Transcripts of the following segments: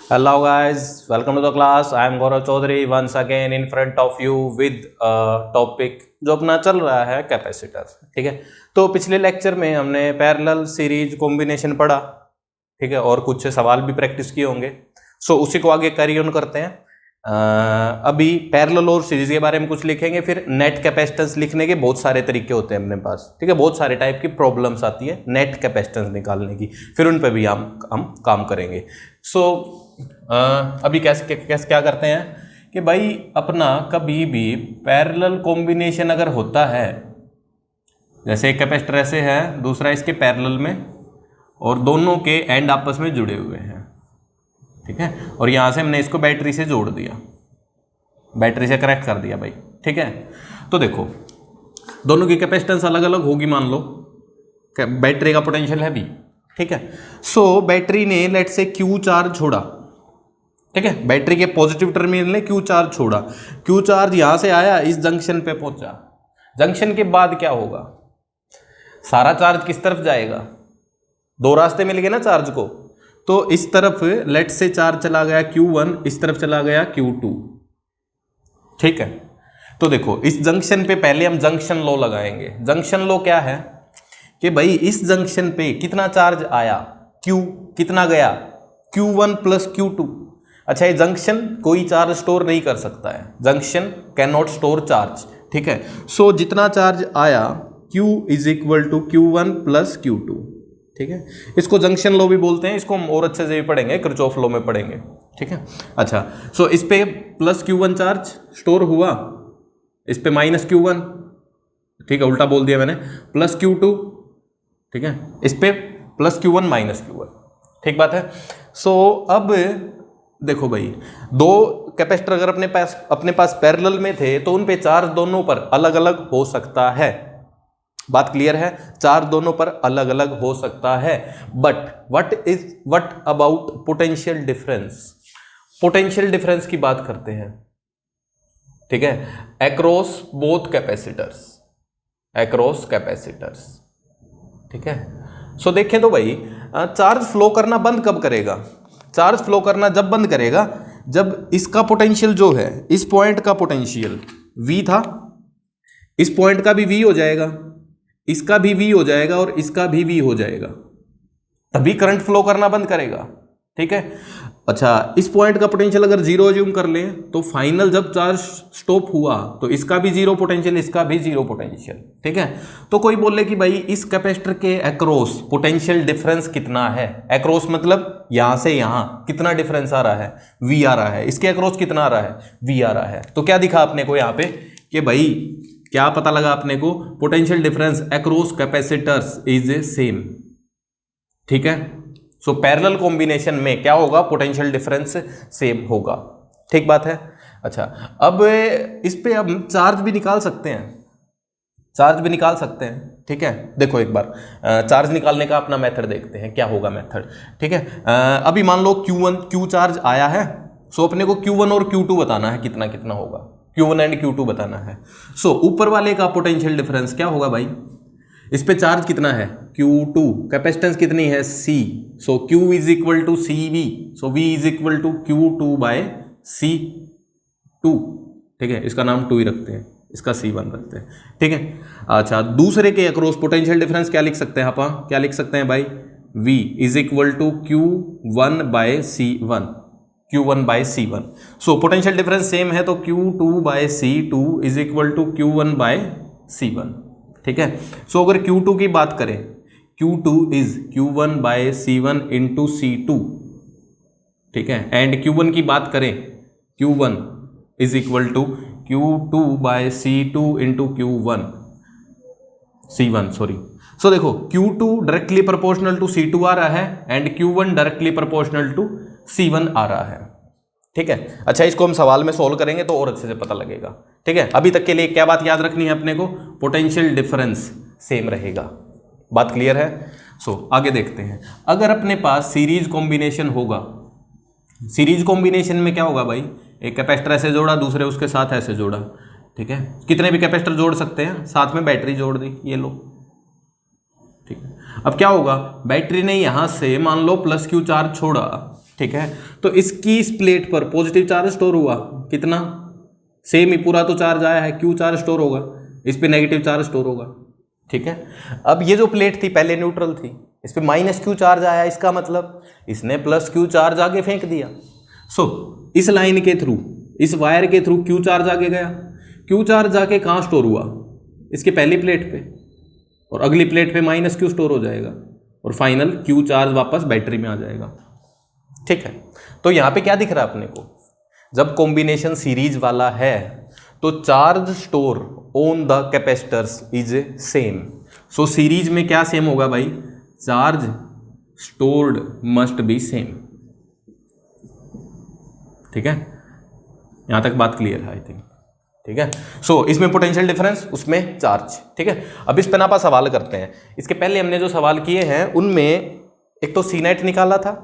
Hello guys, welcome to the class. I am Gaurav Chaudhary once again in front of you with a topic जो अपना चल रहा है capacitor. ठीक है, तो पिछले लेक्चर में हमने पैरेलल सीरीज कॉम्बिनेशन पढ़ा। ठीक है, और कुछ सवाल भी प्रैक्टिस किए होंगे। सो उसी को आगे कैरी ऑन करते हैं। अभी पैरेलल और सीरीज के बारे में कुछ लिखेंगे, फिर नेट कैपेसिटेंस लिखने के बहुत सारे तरीके होते हैं अपने पास। ठीक है, बहुत सारे टाइप की प्रॉब्लम्स आती है नेट कैपेसिटेंस निकालने की, फिर उन पर भी हम काम करेंगे। सो अभी कैसे क्या करते हैं कि भाई अपना कभी भी पैरेलल कॉम्बिनेशन अगर होता है, जैसे एक कैपेसिटर ऐसे है, दूसरा इसके पैरेलल में, और दोनों के एंड आपस में जुड़े हुए हैं। ठीक है, और यहाँ से हमने इसको बैटरी से जोड़ दिया, बैटरी से कनेक्ट कर दिया भाई। ठीक है, तो देखो दोनों की कैपेसिटेंस अलग अलग होगी। मान लो बैटरी का पोटेंशियल है V। ठीक है, सो बैटरी ने लेट से Q चार्ज छोड़ा। ठीक है, बैटरी के पॉजिटिव टर्मिनल ने Q चार्ज छोड़ा। Q चार्ज यहां से आया, इस जंक्शन पे पहुंचा। जंक्शन के बाद क्या होगा, सारा चार्ज किस तरफ जाएगा? दो रास्ते मिल गए ना चार्ज को, तो इस तरफ लेट से चार्ज चला गया Q1, इस तरफ चला गया Q2। ठीक है, तो देखो इस जंक्शन पे पहले हम जंक्शन लॉ लगाएंगे। जंक्शन लॉ क्या है कि भाई इस जंक्शन पे कितना चार्ज आया, Q, कितना गया Q1 प्लस Q2। अच्छा, ये जंक्शन कोई चार्ज स्टोर नहीं कर सकता है, junction can not store charge. ठीक है, सो जितना चार्ज आया Q is equal to Q1 plus Q2। ठीक है, इसको जंक्शन लॉ भी बोलते हैं, इसको हम और अच्छे से भी पढ़ेंगे, किरचॉफ लॉ में पढ़ेंगे। ठीक है, अच्छा, सो इस पे प्लस Q1 चार्ज स्टोर हुआ, इस पे माइनस Q1। ठीक है, उल्टा बोल दिया मैंने, प्लस Q2। ठीक है, इस पे प्लस Q1 माइनस Q1। ठीक बात है। सो अब देखो भाई, दो कैपेसिटर अगर अपने पास पैरेलल में थे तो उन पे चार्ज दोनों पर अलग अलग हो सकता है। बात क्लियर है, चार्ज दोनों पर अलग अलग हो सकता है। But what about potential difference? Potential difference की बात करते हैं। ठीक है, across both capacitors, across capacitors. ठीक है, सो देखें तो भाई चार्ज फ्लो करना बंद कब करेगा? चार्ज फ्लो करना जब बंद करेगा जब इसका पोटेंशियल जो है, इस पॉइंट का पोटेंशियल V था, इस पॉइंट का भी V हो जाएगा, इसका भी V हो जाएगा और इसका भी V हो जाएगा, तभी करंट फ्लो करना बंद करेगा। ठीक है, अच्छा, इस पॉइंट का पोटेंशियल अगर जीरो अज्यूम कर ले तो फाइनल जब चार्ज स्टॉप हुआ तो इसका भी जीरो पोटेंशियल, इसका भी जीरो पोटेंशियल। ठीक है, तो कोई बोले कि भाई इस कैपेसिटर के अक्रॉस पोटेंशियल डिफरेंस कितना है? अक्रॉस मतलब यहां से यहां कितना डिफरेंस आ रहा है? V आ रहा है। इसके अक्रॉस कितना आ रहा है? V आ रहा है। तो क्या दिखा अपने को यहाँ पे कि भाई क्या पता लगा अपने को? Potential difference across capacitors is a same. ठीक है, सो पैरेलल कॉम्बिनेशन में क्या होगा? पोटेंशियल डिफरेंस सेम होगा। ठीक बात है। अच्छा, अब इस पे अब चार्ज भी निकाल सकते हैं, चार्ज भी निकाल सकते हैं। ठीक है, देखो एक बार चार्ज निकालने का अपना मेथड देखते हैं, क्या होगा मेथड। ठीक है, अभी मान लो Q चार्ज आया है, सो अपने को Q1 और Q2 बताना है, कितना कितना होगा, Q1 एंड Q2 बताना है। सो ऊपर वाले का पोटेंशियल डिफरेंस क्या होगा भाई? इस पे चार्ज कितना है? Q2, कैपेसिटेंस कितनी है? C, so Q is equal to CV, so V is equal to Q2 by C2। ठीक है, इसका नाम 2 ही रखते हैं, इसका C1 रखते हैं। ठीक है, अच्छा, दूसरे के अक्रॉस पोटेंशियल डिफरेंस क्या लिख सकते हैं आप? क्या लिख सकते हैं भाई? V is equal to Q1 by C1, Q1 by C1। So potential difference same है तो Q2 by C2 is equal to Q1 by C1। ठीक है, सो अगर Q2 की बात करें, Q2 is Q1 by C1 into C2। ठीक है, एंड Q1 की बात करें, Q1 is equal to Q2 by C2 into C1 sorry. So देखो Q2 directly proportional to C2 आ रहा है and Q1 directly proportional to C1 आ रहा है। ठीक है, अच्छा, इसको हम सवाल में सोल्व करेंगे तो और अच्छे से पता लगेगा। ठीक है, अभी तक के लिए क्या बात याद रखनी है अपने को? पोटेंशियल डिफरेंस सेम रहेगा। बात क्लियर है। सो आगे देखते हैं, अगर अपने पास सीरीज कॉम्बिनेशन होगा, सीरीज कॉम्बिनेशन में क्या होगा भाई? एक कैपेसिटर ऐसे जोड़ा, दूसरे उसके साथ ऐसे जोड़ा। ठीक है, कितने भी कैपेसिटर जोड़ सकते हैं, साथ में बैटरी जोड़ दी, ये लो। ठीक है, अब क्या होगा? बैटरी ने यहां से मान लो प्लस Q चार्ज छोड़ा, ठीक है। तो इसकी इस प्लेट पर पॉजिटिव चार्ज स्टोर हुआ कितना, सेम ही पूरा तो चार्ज आया है, क्यू चार्ज स्टोर होगा, इस पे नेगेटिव चार्ज स्टोर होगा, ठीक है। अब ये जो प्लेट थी पहले न्यूट्रल थी, इस पे माइनस क्यू चार्ज आया, इसका मतलब इसने प्लस क्यू चार्ज आगे फेंक दिया। सो इस लाइन के थ्रू, इस वायर के थ्रू क्यू चार्ज आगे गया, क्यू चार्ज जाके कहाँ स्टोर हुआ, इसके पहली प्लेट पे, और अगली प्लेट पे माइनस क्यू स्टोर हो जाएगा, और फाइनल क्यू चार्ज वापस बैटरी में आ जाएगा, ठीक है। तो यहाँ पे क्या दिख रहा है अपने को, जब कॉम्बिनेशन सीरीज वाला है तो charge store on the capacitors is same. So series में क्या सेम होगा भाई, charge stored must be same, ठीक है। यहां तक बात क्लियर है आई थिंक, ठीक है। सो इसमें पोटेंशियल डिफरेंस, उसमें चार्ज, ठीक है। अब इस पे ना सवाल करते हैं। इसके पहले हमने जो सवाल किए हैं उनमें एक तो सी नेट निकाला था,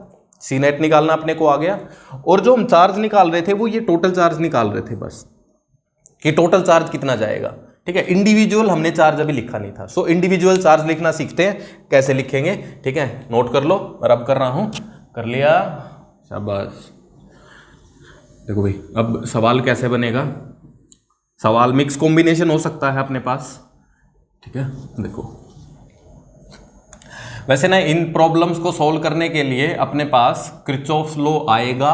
सी नेट निकालना अपने को आ गया, और जो हम चार्ज निकाल रहे थे वो ये टोटल चार्ज निकाल रहे थे बस, कि टोटल चार्ज कितना जाएगा, ठीक है। इंडिविजुअल हमने चार्ज अभी लिखा नहीं था। सो इंडिविजुअल चार्ज लिखना सीखते हैं, कैसे लिखेंगे, ठीक है। नोट कर लो, मैं अब कर रहा हूं, कर लिया, शाबाश। देखो भाई अब सवाल कैसे बनेगा, सवाल मिक्स कॉम्बिनेशन हो सकता है अपने पास, ठीक है। देखो वैसे ना इन प्रॉब्लम्स को सॉल्व करने के लिए अपने पास किरचॉफ्स लॉ आएगा,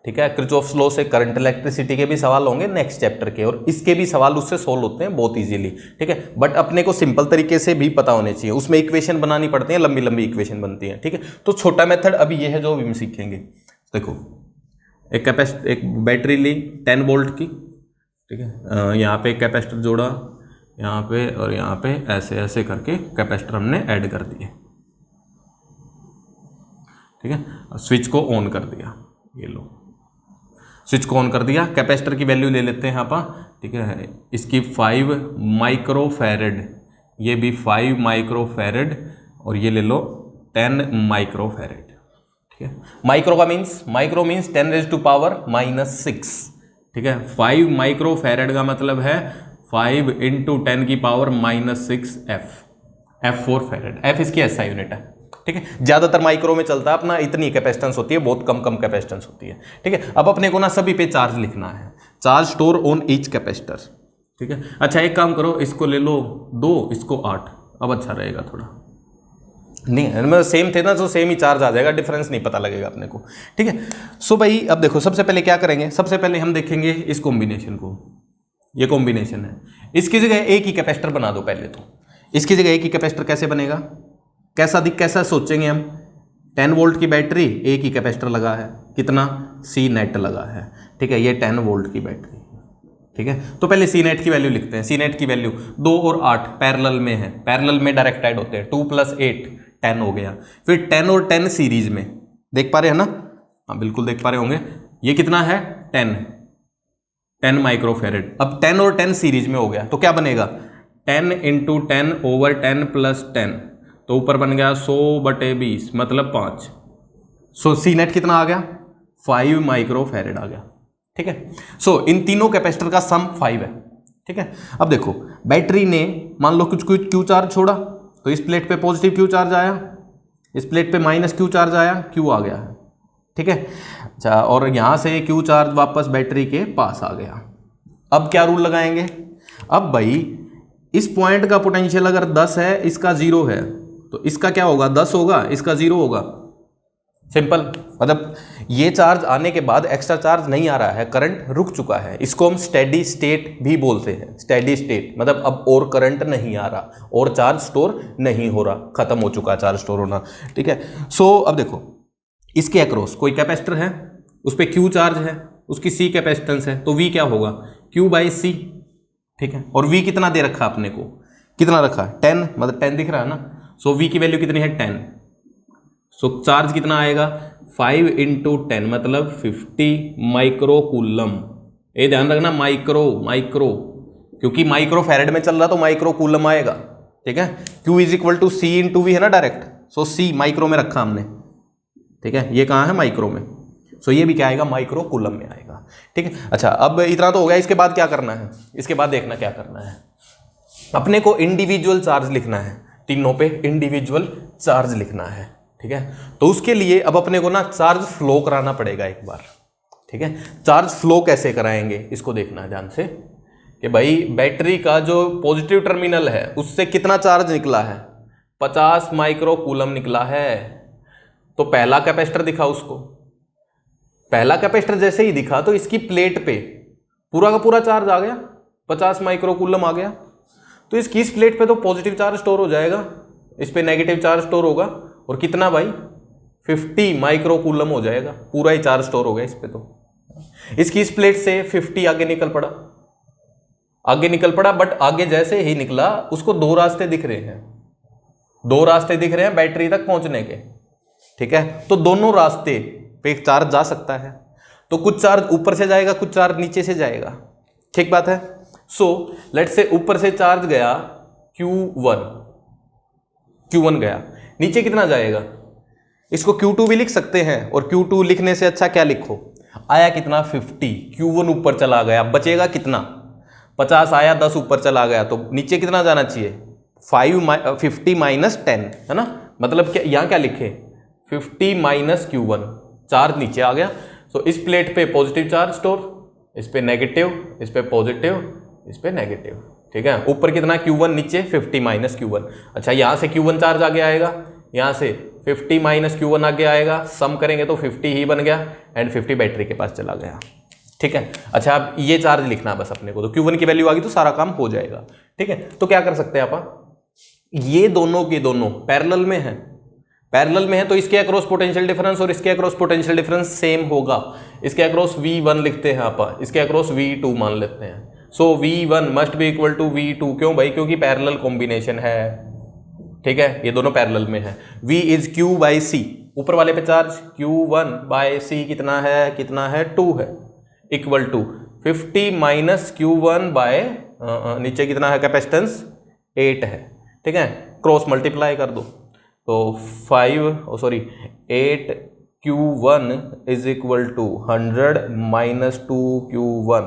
ठीक है। किरचॉफ्स लॉ से करंट इलेक्ट्रिसिटी के भी सवाल होंगे नेक्स्ट चैप्टर के, और इसके भी सवाल उससे सॉल्व होते हैं बहुत इजीली, ठीक है। बट अपने को सिंपल तरीके से भी पता होने चाहिए, उसमें इक्वेशन बनानी पड़ती है, लंबी लंबी इक्वेशन बनती है, ठीक है। तो छोटा मेथड अभी ये है जो अभी हम सीखेंगे। देखो एक बैटरी ली 10 वोल्ट की, ठीक है। यहाँ पे एक कैपेसिटर जोड़ा, यहाँ पे और यहाँ पे ऐसे ऐसे करके कैपेसिटर हमने ऐड कर दिए, ठीक है। स्विच को ऑन कर दिया, ये लो स्विच को ऑन कर दिया। कैपेसिटर की वैल्यू ले लेते हैं यहाँ पर, ठीक है। इसकी 5 माइक्रोफैरेड, ये भी 5 माइक्रोफैरेड, और ये ले लो 10 माइक्रोफैरेड, ठीक है। माइक्रो का मीन्स, माइक्रो मीन्स 10⁻⁻⁶, ठीक है। 5 माइक्रोफैरेड का मतलब है 5 × 10⁻⁻⁶ F 4 फैरेड, F इसकी ऐसा यूनिट है, ठीक है। ज्यादातर माइक्रो में चलता है अपना, इतनी कैपेसिटेंस होती है, बहुत कम कम कैपेसिटेंस होती है, ठीक है। अब अपने को ना सभी पे चार्ज लिखना है, charge store on each capacitor, ठीक है। अच्छा एक काम करो, इसको ले लो 2, इसको 8, अब अच्छा रहेगा थोड़ा, नहीं मतलब सेम थे ना, तो सेम ही चार्ज आ जाएगा, डिफरेंस नहीं पता लगेगा अपने को, ठीक है। सो भाई अब देखो सबसे पहले क्या करेंगे, सबसे पहले हम देखेंगे इस कॉम्बिनेशन को, ये कॉम्बिनेशन है, इसकी जगह एक ही कैपेसिटर बना दो पहले तो। इसकी जगह एक ही कैपेसिटर कैसे बनेगा, कैसा सोचेंगे हम, 10 वोल्ट की बैटरी, एक ही कैपेसिटर लगा है, कितना, सी नेट लगा है, ठीक है। ये 10 वोल्ट की बैटरी, ठीक है। तो पहले सी नेट की वैल्यू लिखते हैं। सी नेट की वैल्यू 2 और 8 पैरेलल में है, पैरेलल में डायरेक्ट ऐड होते हैं, 2 + 8 10 हो गया। फिर 10 और 10 सीरीज में, देख पा रहे हैं ना, हाँ बिल्कुल देख पा रहे होंगे, ये कितना है 10 माइक्रोफैरेड। अब 10 और 10 सीरीज में हो गया तो क्या बनेगा, 10 × 10 / 10 + 10, तो ऊपर बन गया 100/20 मतलब 5। सो सी नेट कितना आ गया, 5 माइक्रोफैरेड आ गया, ठीक है। सो इन तीनों कैपेसिटर का सम 5 है, ठीक है। अब देखो बैटरी ने मान लो कुछ क्यू चार्ज छोड़ा, तो इस प्लेट पे पॉजिटिव क्यू चार्ज आया, इस प्लेट पे माइनस क्यू चार्ज आया, क्यू आ गया है, ठीक है। अच्छा और यहाँ से क्यू चार्ज वापस बैटरी के पास आ गया। अब क्या रूल लगाएंगे, अब भाई इस पॉइंट का पोटेंशियल अगर 10 है, इसका 0 है, तो इसका क्या होगा, 10 होगा, इसका 0 होगा। सिंपल, मतलब ये चार्ज आने के बाद एक्स्ट्रा चार्ज नहीं आ रहा है, करंट रुक चुका है, इसको हम स्टेडी स्टेट भी बोलते हैं। स्टेडी स्टेट मतलब अब और करंट नहीं आ रहा, और चार्ज स्टोर नहीं हो रहा, खत्म हो चुका चार्ज स्टोर होना, ठीक है। सो अब देखो इसके अक्रॉस कोई कैपेसिटर है, उस पर क्यू चार्ज है, उसकी सी कैपेसिटेंस है, तो वी क्या होगा, Q/C, ठीक है। और वी कितना दे रखा अपने को, कितना रखा, 10, मतलब 10 दिख रहा है ना। सो वी की वैल्यू कितनी है 10, सो चार्ज कितना आएगा 5 × 10 मतलब 50 माइक्रोकूलम। ये ध्यान रखना माइक्रो, क्योंकि माइक्रो फैरेड में चल रहा तो माइक्रो कूलम आएगा, ठीक है। Q = C × V है ना डायरेक्ट, सो C माइक्रो में रखा हमने, ठीक है। ये कहाँ है, माइक्रो में, सो ये भी क्या आएगा, माइक्रो कूलम में आएगा, ठीक है। अच्छा अब इतना तो हो गया, इसके बाद क्या करना है, इसके बाद देखना क्या करना है, अपने को इंडिविजुअल चार्ज लिखना है, तीनों पे इंडिविजुअल चार्ज लिखना है, ठीक है। तो उसके लिए अब अपने को ना चार्ज फ्लो कराना पड़ेगा एक बार, ठीक है। चार्ज फ्लो कैसे कराएंगे इसको देखना ध्यान से कि भाई बैटरी का जो पॉजिटिव टर्मिनल है उससे कितना चार्ज निकला है, 50 माइक्रो कूलम निकला है। तो पहला कैपेसिटर दिखा उसको, पहला कैपेसिटर जैसे ही दिखा तो इसकी प्लेट पे पूरा का पूरा चार्ज आ गया, 50 माइक्रो कूलम आ गया। तो इसकी इस प्लेट पे तो पॉजिटिव चार्ज स्टोर हो जाएगा, इस पे नेगेटिव चार्ज स्टोर होगा, और कितना भाई 50 माइक्रो कूलम हो जाएगा, पूरा ही चार्ज स्टोर हो गया इस पे। तो इसकी इस प्लेट से 50 आगे निकल पड़ा, आगे निकल पड़ा, बट आगे जैसे ही निकला उसको दो रास्ते दिख रहे हैं, दो रास्ते दिख रहे हैं बैटरी तक पहुंचने के, ठीक है। तो दोनों रास्ते पे चार्ज जा सकता है, तो कुछ चार्ज ऊपर से जाएगा, कुछ चार्ज नीचे से जाएगा, ठीक बात है। सो लेट्स से ऊपर से चार्ज गया Q1 गया, नीचे कितना जाएगा, इसको Q2 भी लिख सकते हैं, और Q2 लिखने से अच्छा क्या लिखो, आया कितना 50, Q1 ऊपर चला गया, बचेगा कितना 50 आया, 10 ऊपर चला गया, तो नीचे कितना जाना चाहिए 50 माइनस 10, है ना। मतलब क्या यहाँ क्या लिखे 50 माइनस Q1, चार्ज नीचे आ गया। तो इस प्लेट पे पॉजिटिव चार्ज स्टोर, इस पे नेगेटिव, इस पे पॉजिटिव, इस पे नेगेटिव, ठीक है। ऊपर कितना Q1, नीचे 50 माइनस Q1। अच्छा यहाँ से Q1 चार्ज आगे आएगा, यहाँ से 50 माइनस Q1 आगे आएगा, सम करेंगे तो 50 ही बन गया, एंड 50 बैटरी के पास चला गया, ठीक है। अच्छा अब ये चार्ज लिखना बस अपने को, तो Q1 की वैल्यू आ गई तो सारा काम हो जाएगा, ठीक है। तो क्या कर सकते हैं आप, ये दोनों के दोनों पैरेलल में है, पैरेलल में है, तो इसके अक्रॉस पोटेंशियल डिफरेंस और इसके अक्रॉस पोटेंशियल डिफरेंस सेम होगा। इसके अक्रॉस V1 लिखते हैं आप, इसके अक्रॉस V2 मान लेते हैं। So V1 must be equal to V2, क्यों भाई, क्योंकि पैरेलल कॉम्बिनेशन है, ठीक है, ये दोनों पैरेलल में है। V is Q by C, ऊपर वाले पे चार्ज Q1 बाई C कितना है 2 है, equal to 50 minus Q1 bye नीचे कितना है कैपेसिटेंस 8 है, ठीक है। क्रॉस मल्टीप्लाई कर दो तो 8 Q1 is equal to 100 minus 2 Q1,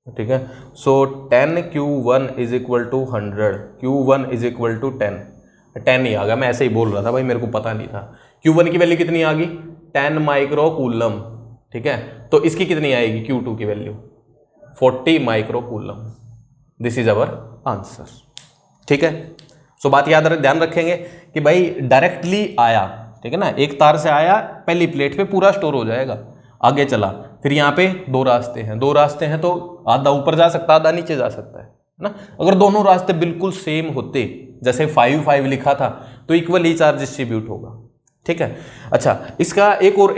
ठीक है। So 10 Q1 is equal to 100, Q1 is equal to 10 ही आ गया, मैं ऐसे ही बोल रहा था भाई, मेरे को पता नहीं था। Q1 की वैल्यू कितनी आ गई 10 माइक्रो कूलम, ठीक है। तो इसकी कितनी आएगी Q2 की value 40 micro coulomb. This is our answer, ठीक है। सो बात याद ध्यान रखेंगे कि भाई डायरेक्टली आया, ठीक है ना, एक तार से आया, पहली प्लेट पे पूरा स्टोर हो जाएगा, आगे चला, फिर यहाँ पे दो रास्ते हैं तो आधा ऊपर जा सकता है, आधा नीचे जा सकता है ना। अगर दोनों रास्ते बिल्कुल सेम होते, जैसे 5 लिखा था, तो इक्वल ही चार्ज डिस्ट्रीब्यूट होगा, ठीक है। अच्छा इसका एक और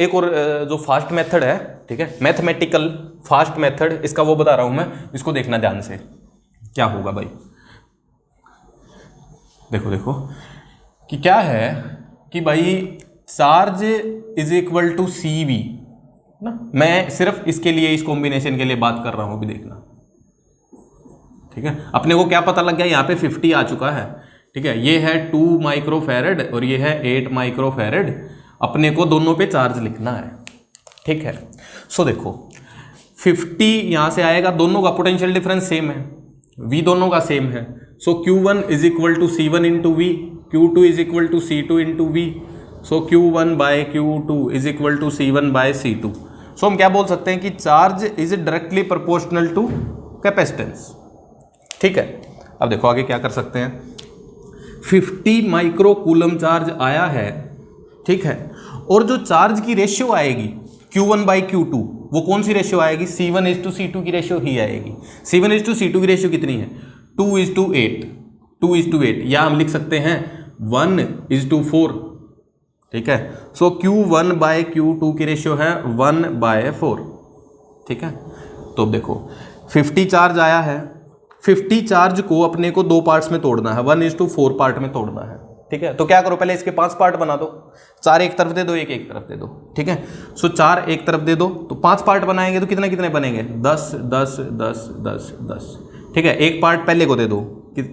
जो फास्ट मेथड है, ठीक है, मैथमेटिकल फास्ट मेथड, इसका वो बता रहा हूं मैं, इसको देखना ध्यान से क्या होगा भाई। देखो कि क्या है कि भाई charge is equal to CV ना, मैं सिर्फ इसके लिए, इस कॉम्बिनेशन के लिए बात कर रहा हूं, अभी देखना, ठीक है। अपने को क्या पता लग गया, यहाँ पे 50 आ चुका है, ठीक है। ये है 2 माइक्रोफैरड और ये है 8 माइक्रोफैरड, अपने को दोनों पे चार्ज लिखना है, ठीक है। सो देखो 50 यहाँ से आएगा, दोनों का पोटेंशियल डिफरेंस सेम है, V दोनों का सेम है। So Q1 is equal to C1 into V, Q2 is equal to C2 into V, so Q1 by Q2 is equal to C1 by C2। सो हम क्या बोल सकते हैं कि charge is directly proportional to capacitance, ठीक है। अब देखो आगे क्या कर सकते हैं, 50 माइक्रो कूलम चार्ज आया है, ठीक है, और जो चार्ज की रेशियो आएगी Q1 बाई Q2, वो कौन सी रेशियो आएगी, C1 इज टू C2 की रेशियो ही आएगी। C1 इज टू C2 की रेशियो कितनी है 2 इज टू 8, या हम लिख सकते हैं 1 इज टू 4, ठीक है। सो Q1 बाय Q2 की रेशियो है 1 बाय 4, ठीक है। तो देखो 50 चार्ज आया है, 50 चार्ज को अपने को दो पार्ट्स में तोड़ना है, 1:4 पार्ट में तोड़ना है, ठीक है। तो क्या करो, पहले इसके 5 पार्ट बना दो, 4 एक तरफ दे दो, एक एक तरफ दे दो, ठीक है। सो 4 एक तरफ दे दो, तो 5 पार्ट बनाएंगे तो कितने बनेंगे 10 10 10 10 10, ठीक है। एक पार्ट पहले को दे दो,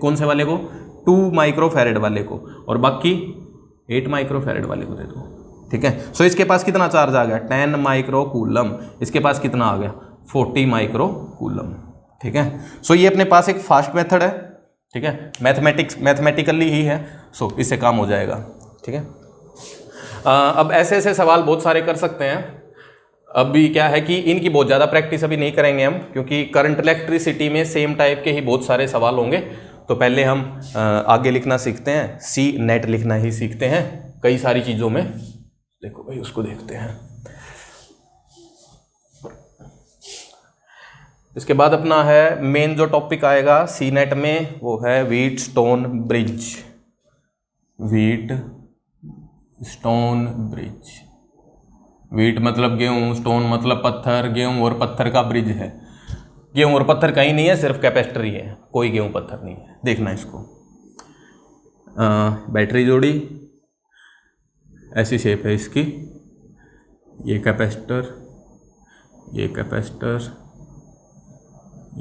कौन से वाले को 2 माइक्रोफैरड वाले को, और बाकी 8 माइक्रोफैरड वाले को दे दो, ठीक है। सो इसके पास कितना चार्ज आ गया 10 माइक्रो कूलम, इसके पास कितना आ गया 40 माइक्रो कूलम, ठीक है। सो ये अपने पास एक फास्ट मेथड है, ठीक है, मैथमेटिकली ही है, सो इससे काम हो जाएगा, ठीक है। अब ऐसे ऐसे सवाल बहुत सारे कर सकते हैं। अभी क्या है कि इनकी बहुत ज़्यादा प्रैक्टिस अभी नहीं करेंगे हम, क्योंकि करंट इलेक्ट्रिसिटी में सेम टाइप के ही बहुत सारे सवाल होंगे। तो पहले हम आगे लिखना सीखते हैं, सी नेट लिखना ही सीखते हैं कई सारी चीज़ों में। देखो भाई उसको देखते हैं। इसके बाद अपना है मेन जो टॉपिक आएगा सी नेट में, वो है wheat stone bridge. Wheat stone bridge. Wheat मतलब गेहूं, स्टोन मतलब पत्थर, गेहूं और पत्थर का ब्रिज है। गेहूं और पत्थर कहीं नहीं है, सिर्फ कैपेसिटर ही है, कोई गेहूं पत्थर नहीं है। देखना इसको, बैटरी जोड़ी, ऐसी शेप है इसकी, ये कैपेसिटर, ये कैपेसिटर,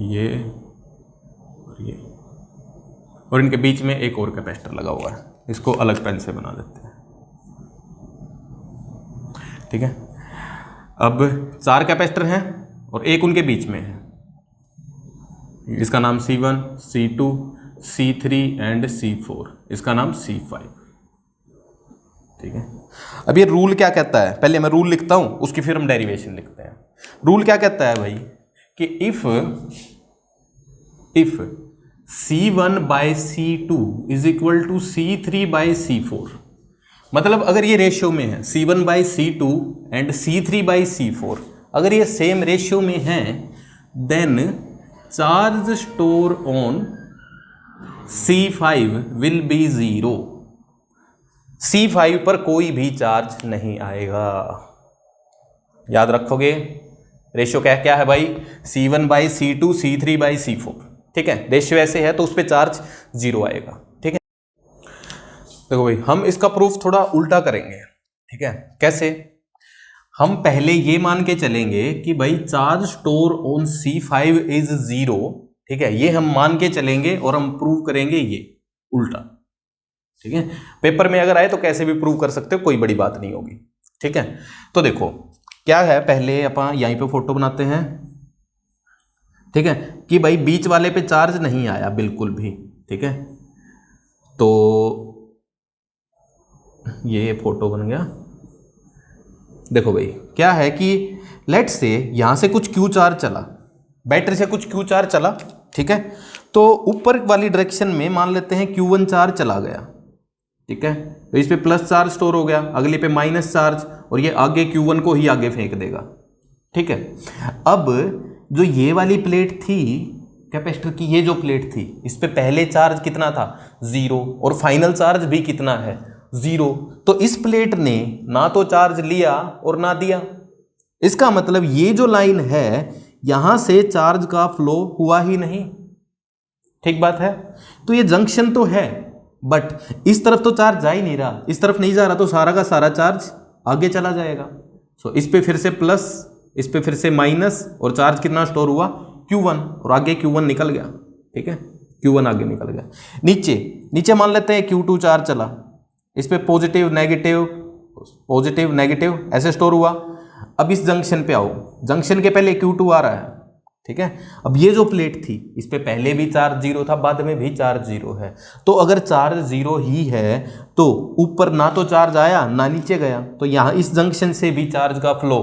ये और इनके बीच में एक और कैपेसिटर लगा हुआ है। इसको अलग पेन से बना देते हैं, ठीक है। अब 4 कैपेसिटर हैं और एक उनके बीच में है, इसका नाम C1, C2, C3 and C4, इसका नाम C5, ठीक है। अब ये रूल क्या कहता है, पहले मैं रूल लिखता हूं, उसकी फिर हम डेरिवेशन लिखते हैं। रूल क्या कहता है भाई कि if C1 by C2 is equal to C3 by C4, मतलब अगर ये रेशियो में है C1 by C2 and C3 by C4, अगर ये सेम रेशियो में हैं, then charge store on C5 will be 0। C5 पर कोई भी चार्ज नहीं आएगा। याद रखोगे रेशियो क्या है भाई, C1 by C2, C3 by C4, ठीक है। रेशियो ऐसे है तो उस पर चार्ज 0 आएगा, ठीक है। देखो भाई हम इसका प्रूफ थोड़ा उल्टा करेंगे, ठीक है। कैसे, हम पहले ये मान के चलेंगे कि भाई charge store on C5 is 0, ठीक है। ये हम मान के चलेंगे और हम प्रूव करेंगे ये उल्टा, ठीक है। पेपर में अगर आए तो कैसे भी प्रूव कर सकते हो, कोई बड़ी बात नहीं होगी, ठीक है। तो देखो क्या है, पहले अपन यहीं पे फोटो बनाते हैं, ठीक है, कि भाई बीच वाले पे चार्ज नहीं आया बिल्कुल भी, ठीक है। तो ये फोटो बन गया। देखो भाई क्या है कि लेट से यहां से कुछ क्यू चार्ज चला, बैटरी से कुछ क्यू चार्ज चला, ठीक है। तो ऊपर वाली डायरेक्शन में मान लेते हैं Q1 चार्ज चला गया, ठीक है। तो इस पे प्लस चार्ज स्टोर हो गया, अगले पे माइनस चार्ज, और ये आगे Q1 को ही आगे फेंक देगा, ठीक है। अब जो ये वाली प्लेट थी कैपेसिटर की, ये जो प्लेट थी, इस पे पहले चार्ज कितना था 0 और फाइनल चार्ज भी कितना है 0। तो इस प्लेट ने ना तो चार्ज लिया और ना दिया। इसका मतलब ये जो लाइन है यहां से चार्ज का फ्लो हुआ ही नहीं, ठीक बात है। तो ये जंक्शन तो है, बट इस तरफ तो चार्ज जा ही नहीं रहा, इस तरफ नहीं जा रहा, तो सारा का सारा चार्ज आगे चला जाएगा। सो इस पे फिर से प्लस, इस पे फिर से माइनस, और चार्ज कितना स्टोर हुआ Q1, और आगे Q1 निकल गया, ठीक है। Q1 आगे निकल गया। नीचे मान लेते हैं Q2 चार्ज चला, इस पे पॉजिटिव नेगेटिव पॉजिटिव नेगेटिव ऐसे स्टोर हुआ। अब इस जंक्शन पे आओ, जंक्शन के पहले Q2 आ रहा है, ठीक है। अब ये जो प्लेट थी इस पे पहले भी चार्ज 0 था, बाद में भी चार्ज 0 है। तो अगर चार्ज 0 ही है तो ऊपर ना तो चार्ज आया ना नीचे गया, तो यहाँ इस जंक्शन से भी चार्ज का फ्लो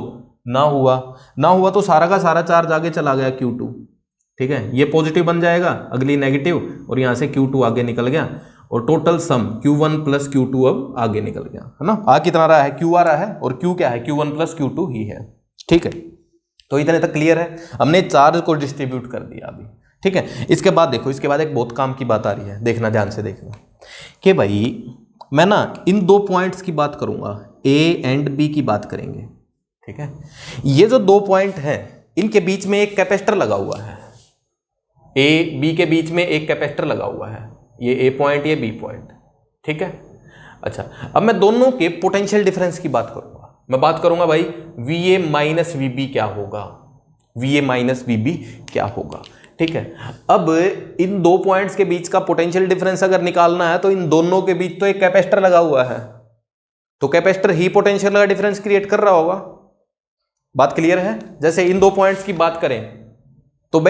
ना हुआ तो सारा का सारा चार्ज आगे चला गया Q2, ठीक है। ये पॉजिटिव बन जाएगा, अगली नेगेटिव, और यहाँ से Q2 आगे निकल गया, और total sum Q1 plus Q2 अब आगे निकल गया, है ना। आ कितना रहा है, Q आ रहा है, और Q क्या है, Q1 प्लस Q2 ही है, ठीक है। तो इतने तक क्लियर है, हमने चार्ज को डिस्ट्रीब्यूट कर दिया अभी, ठीक है। इसके बाद देखो, इसके बाद एक बहुत काम की बात आ रही है, देखना ध्यान से देखना कि भाई मैं ना इन 2 पॉइंट्स की बात करूंगा, A एंड B की बात करेंगे, ठीक है। ये जो 2 पॉइंट है इनके बीच में एक कैपेसिटर लगा हुआ है, A B के बीच में एक कैपेसिटर लगा हुआ है, ये A पॉइंट ये B पॉइंट, ठीक है। अच्छा, अब मैं दोनों के पोटेंशियल डिफरेंस की बात करूंगा। मैं बात करूंगा भाई VA माइनस VB क्या होगा, VA माइनस VB क्या होगा, ठीक है। अब इन 2 पॉइंट्स के बीच का पोटेंशियल डिफरेंस अगर निकालना है तो इन दोनों के बीच तो एक कैपेसिटर लगा हुआ है, तो कैपेसिटर ही पोटेंशियल का डिफरेंस क्रिएट कर रहा होगा। बात क्लियर है। जैसे इन 2 पॉइंट्स की बात करें तो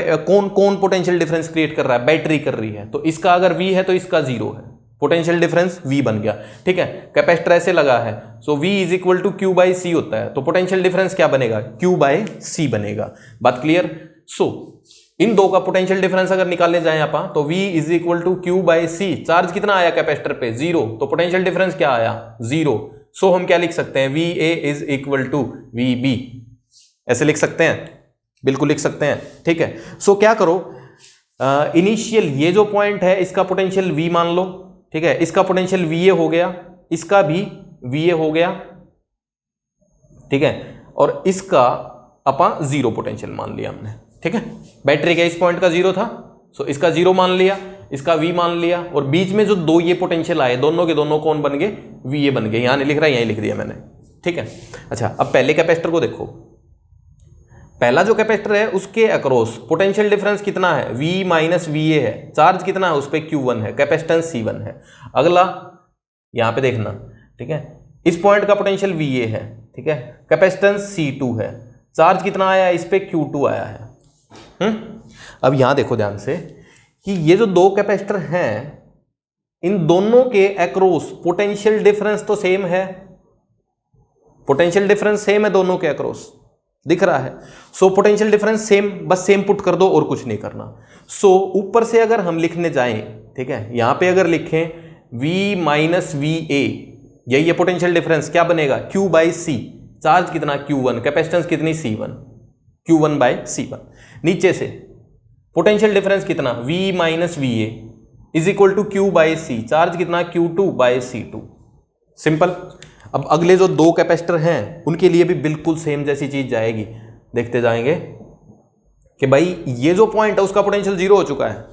कौन पोटेंशियल डिफरेंस क्रिएट कर रहा है, बैटरी कर रही है, तो इसका अगर V है तो इसका 0 है, पोटेंशियल डिफरेंस V बन गया, ठीक है। कैपेसिटर ऐसे लगा है, so V is equal to Q by C होता है, तो पोटेंशियल डिफरेंस क्या बनेगा, Q बाई C बनेगा। बात क्लियर। सो इन दो का पोटेंशियल डिफरेंस अगर निकालने जाए अपन तो V is equal to Q by C, charge कितना आया कैपेसिटर पे 0, तो पोटेंशियल डिफरेंस क्या आया 0। सो हम क्या लिख सकते हैं, VA is equal to VB, ऐसे लिख सकते हैं, बिल्कुल लिख सकते हैं, ठीक है। सो क्या करो, इनिशियल ये जो पॉइंट है इसका पोटेंशियल V मान लो, ठीक है, इसका पोटेंशियल VA हो गया, इसका भी VA हो गया, ठीक है, और इसका अपन 0 पोटेंशियल मान लिया हमने, ठीक है। बैटरी का इस पॉइंट का 0 था, सो इसका 0 मान लिया, इसका V मान लिया, और बीच में जो दो ये पोटेंशियल आए दोनों के दोनों कौन बन गए, VA बन गए। यहां नहीं लिख रहा, यहीं लिख दिया मैंने, ठीक है। अच्छा, अब पहले कैपेसिटर को देखो, पहला जो कैपेसिटर है उसके अक्रॉस पोटेंशियल डिफरेंस कितना है, V माइनस VA है, चार्ज कितना है उस पर Q1 है, कैपेसिटेंस C1 है। अगला यहां पे देखना, ठीक है, इस पॉइंट का पोटेंशियल VA है, ठीक है, कैपेसिटेंस C2 है, चार्ज कितना आया इस पे Q2 आया है। अब यहां देखो ध्यान से कि ये जो दो कैपेसिटर हैं इन दोनों के अक्रॉस पोटेंशियल डिफरेंस तो सेम है, पोटेंशियल डिफरेंस सेम है दोनों के अक्रॉस, दिख रहा है। सो पोटेंशियल डिफरेंस सेम, बस सेम पुट कर दो और कुछ नहीं करना। सो ऊपर से अगर हम लिखने जाएं, ठीक है, यहां पे अगर लिखें V माइनस VA, यही है पोटेंशियल डिफरेंस, क्या बनेगा Q बाई C, चार्ज कितना Q1, कैपेसिटेंस कितनी C1, Q1 बाई C1। नीचे से पोटेंशियल डिफरेंस कितना V minus VA is equal to Q by C, charge कितना Q2 बाई C2। सिंपल। अब अगले जो दो कैपेसिटर हैं उनके लिए भी बिल्कुल सेम जैसी चीज जाएगी, देखते जाएंगे कि भाई ये जो पॉइंट है उसका पोटेंशियल 0 हो चुका है,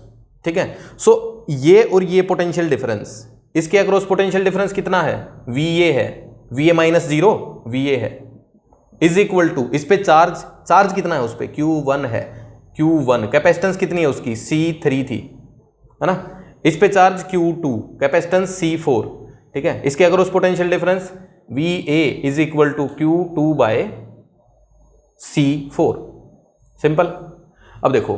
ठीक है। सो ये और ये पोटेंशियल डिफरेंस, इसके अक्रॉस पोटेंशियल डिफरेंस कितना है, VA है, VA माइनस 0 VA है, इज इक्वल टू इस पे चार्ज कितना है उस पे Q1 है, Q1 कैपेसिटेंस कितनी है उसकी C3 थी, है ना, इस पे चार्ज Q2, कैपेसिटेंस C4, ठीक है। इसके अगर उस potential difference VA is equal to Q2 by C4। Simple. अब देखो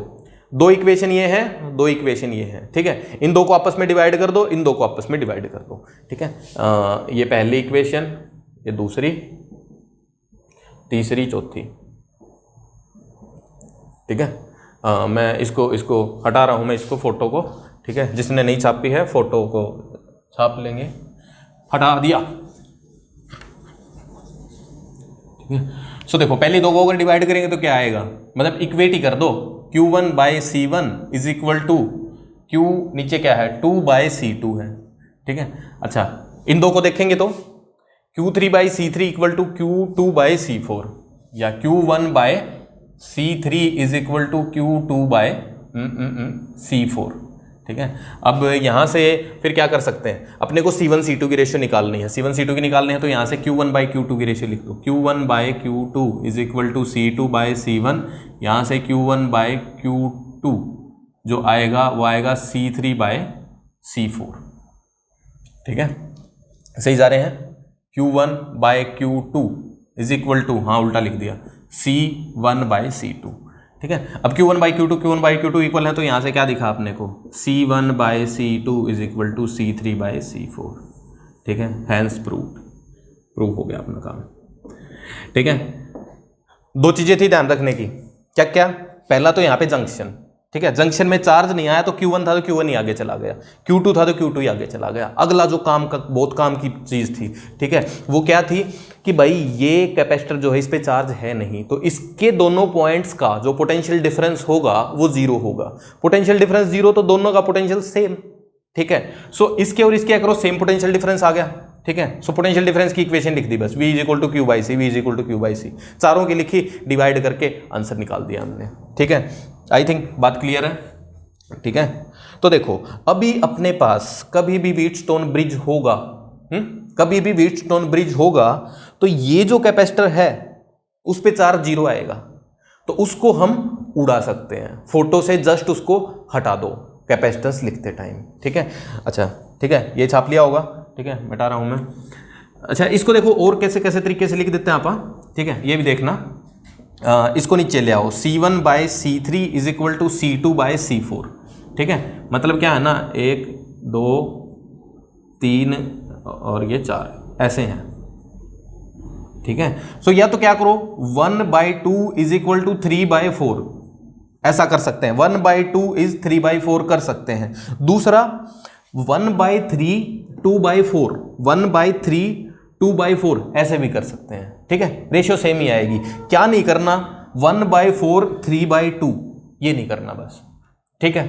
दो इक्वेशन ये है, दो इक्वेशन ये है, ठीक है, इन दो को आपस में डिवाइड कर दो, इन दो को आपस में डिवाइड कर दो, ठीक है। ये पहली इक्वेशन, ये दूसरी, तीसरी, चौथी, ठीक है। मैं इसको हटा रहा हूं, मैं इसको फोटो को, ठीक है, जिसने नहीं छापी है फोटो को छाप लेंगे, हटा दिया, ठीक है। सो देखो पहले दो को अगर डिवाइड करेंगे तो क्या आएगा, मतलब इक्वेट ही कर दो, Q1 by C1 is equal to Q नीचे क्या है 2 बाई C2 है, ठीक है। अच्छा, इन दो को देखेंगे तो Q3 by C3 equal to Q2 by C4, या Q1 by C3 is equal to Q2 by C4, ठीक है। अब यहां से फिर क्या कर सकते हैं, अपने को C1 C2 की रेशियो निकालनी है, C1 C2 की निकालनी है, तो यहां से Q1 बाई Q2 की रेशियो लिख दो, Q1 by Q2 is equal to C2 by C1, यहां से Q1 बाई Q2 जो आएगा वो आएगा C3 बाई C4, ठीक है। सही जा रहे हैं, Q1 by Q2 is equal to, हाँ उल्टा लिख दिया, C1 बाई C2, ठीक है। अब Q1 बाई Q2 इक्वल है, तो यहां से क्या दिखा अपने को, C1 by C2 is equal to C3 by C4, ठीक है। हैंस प्रूव हो गया अपना काम, ठीक है। दो चीजें थी ध्यान रखने की, क्या क्या, पहला तो यहाँ पे जंक्शन, ठीक है, जंक्शन में चार्ज नहीं आया तो Q1 था तो Q1 ही आगे चला गया, Q2 था तो Q2 ही आगे चला गया। अगला जो काम का बहुत काम की चीज थी, ठीक है, वो क्या थी कि भाई ये कैपेसिटर जो है इस पे चार्ज है नहीं, तो इसके दोनों पॉइंट्स का जो पोटेंशियल डिफरेंस होगा वो 0 होगा। पोटेंशियल डिफरेंस 0 तो दोनों का पोटेंशियल सेम, ठीक है। सो इसके और इसके अक्रॉस सेम पोटेंशियल डिफरेंस आ गया, ठीक है। सो पोटेंशियल डिफरेंस की इक्वेशन लिख दी बस, V is equal to Q by C, V is equal to Q by C, चारों की लिखी, डिवाइड करके आंसर निकाल दिया हमने, ठीक है। आई थिंक बात क्लियर है, ठीक है। तो देखो अभी अपने पास कभी भी व्हीटस्टोन ब्रिज होगा, कभी भी व्हीटस्टोन ब्रिज होगा तो ये जो कैपेसिटर है उस पे चार्ज 0 आएगा, तो उसको हम उड़ा सकते हैं, फोटो से जस्ट उसको हटा दो कैपेसिटेंस लिखते टाइम, ठीक है। अच्छा ठीक है, ये छाप लिया होगा, ठीक है, मिटा रहा हूं मैं। अच्छा इसको देखो और कैसे कैसे तरीके से लिख देते हैं आप, ठीक है, ये भी देखना। इसको नीचे ले आओ, C1 by C3 is equal to C2 by C4, ठीक है। मतलब क्या है ना, 1 2 3 और ये 4 ऐसे हैं, ठीक है। सो या तो क्या करो 1/2 इज इक्वल टू 3/4, ऐसा कर सकते हैं, 1/2 इज 3/4 कर सकते हैं। दूसरा 1/3 2/4, 1/3 2/4 ऐसे भी कर सकते हैं, ठीक है, रेशियो सेम ही आएगी। क्या नहीं करना 1/4 3/2 ये नहीं करना बस, ठीक है।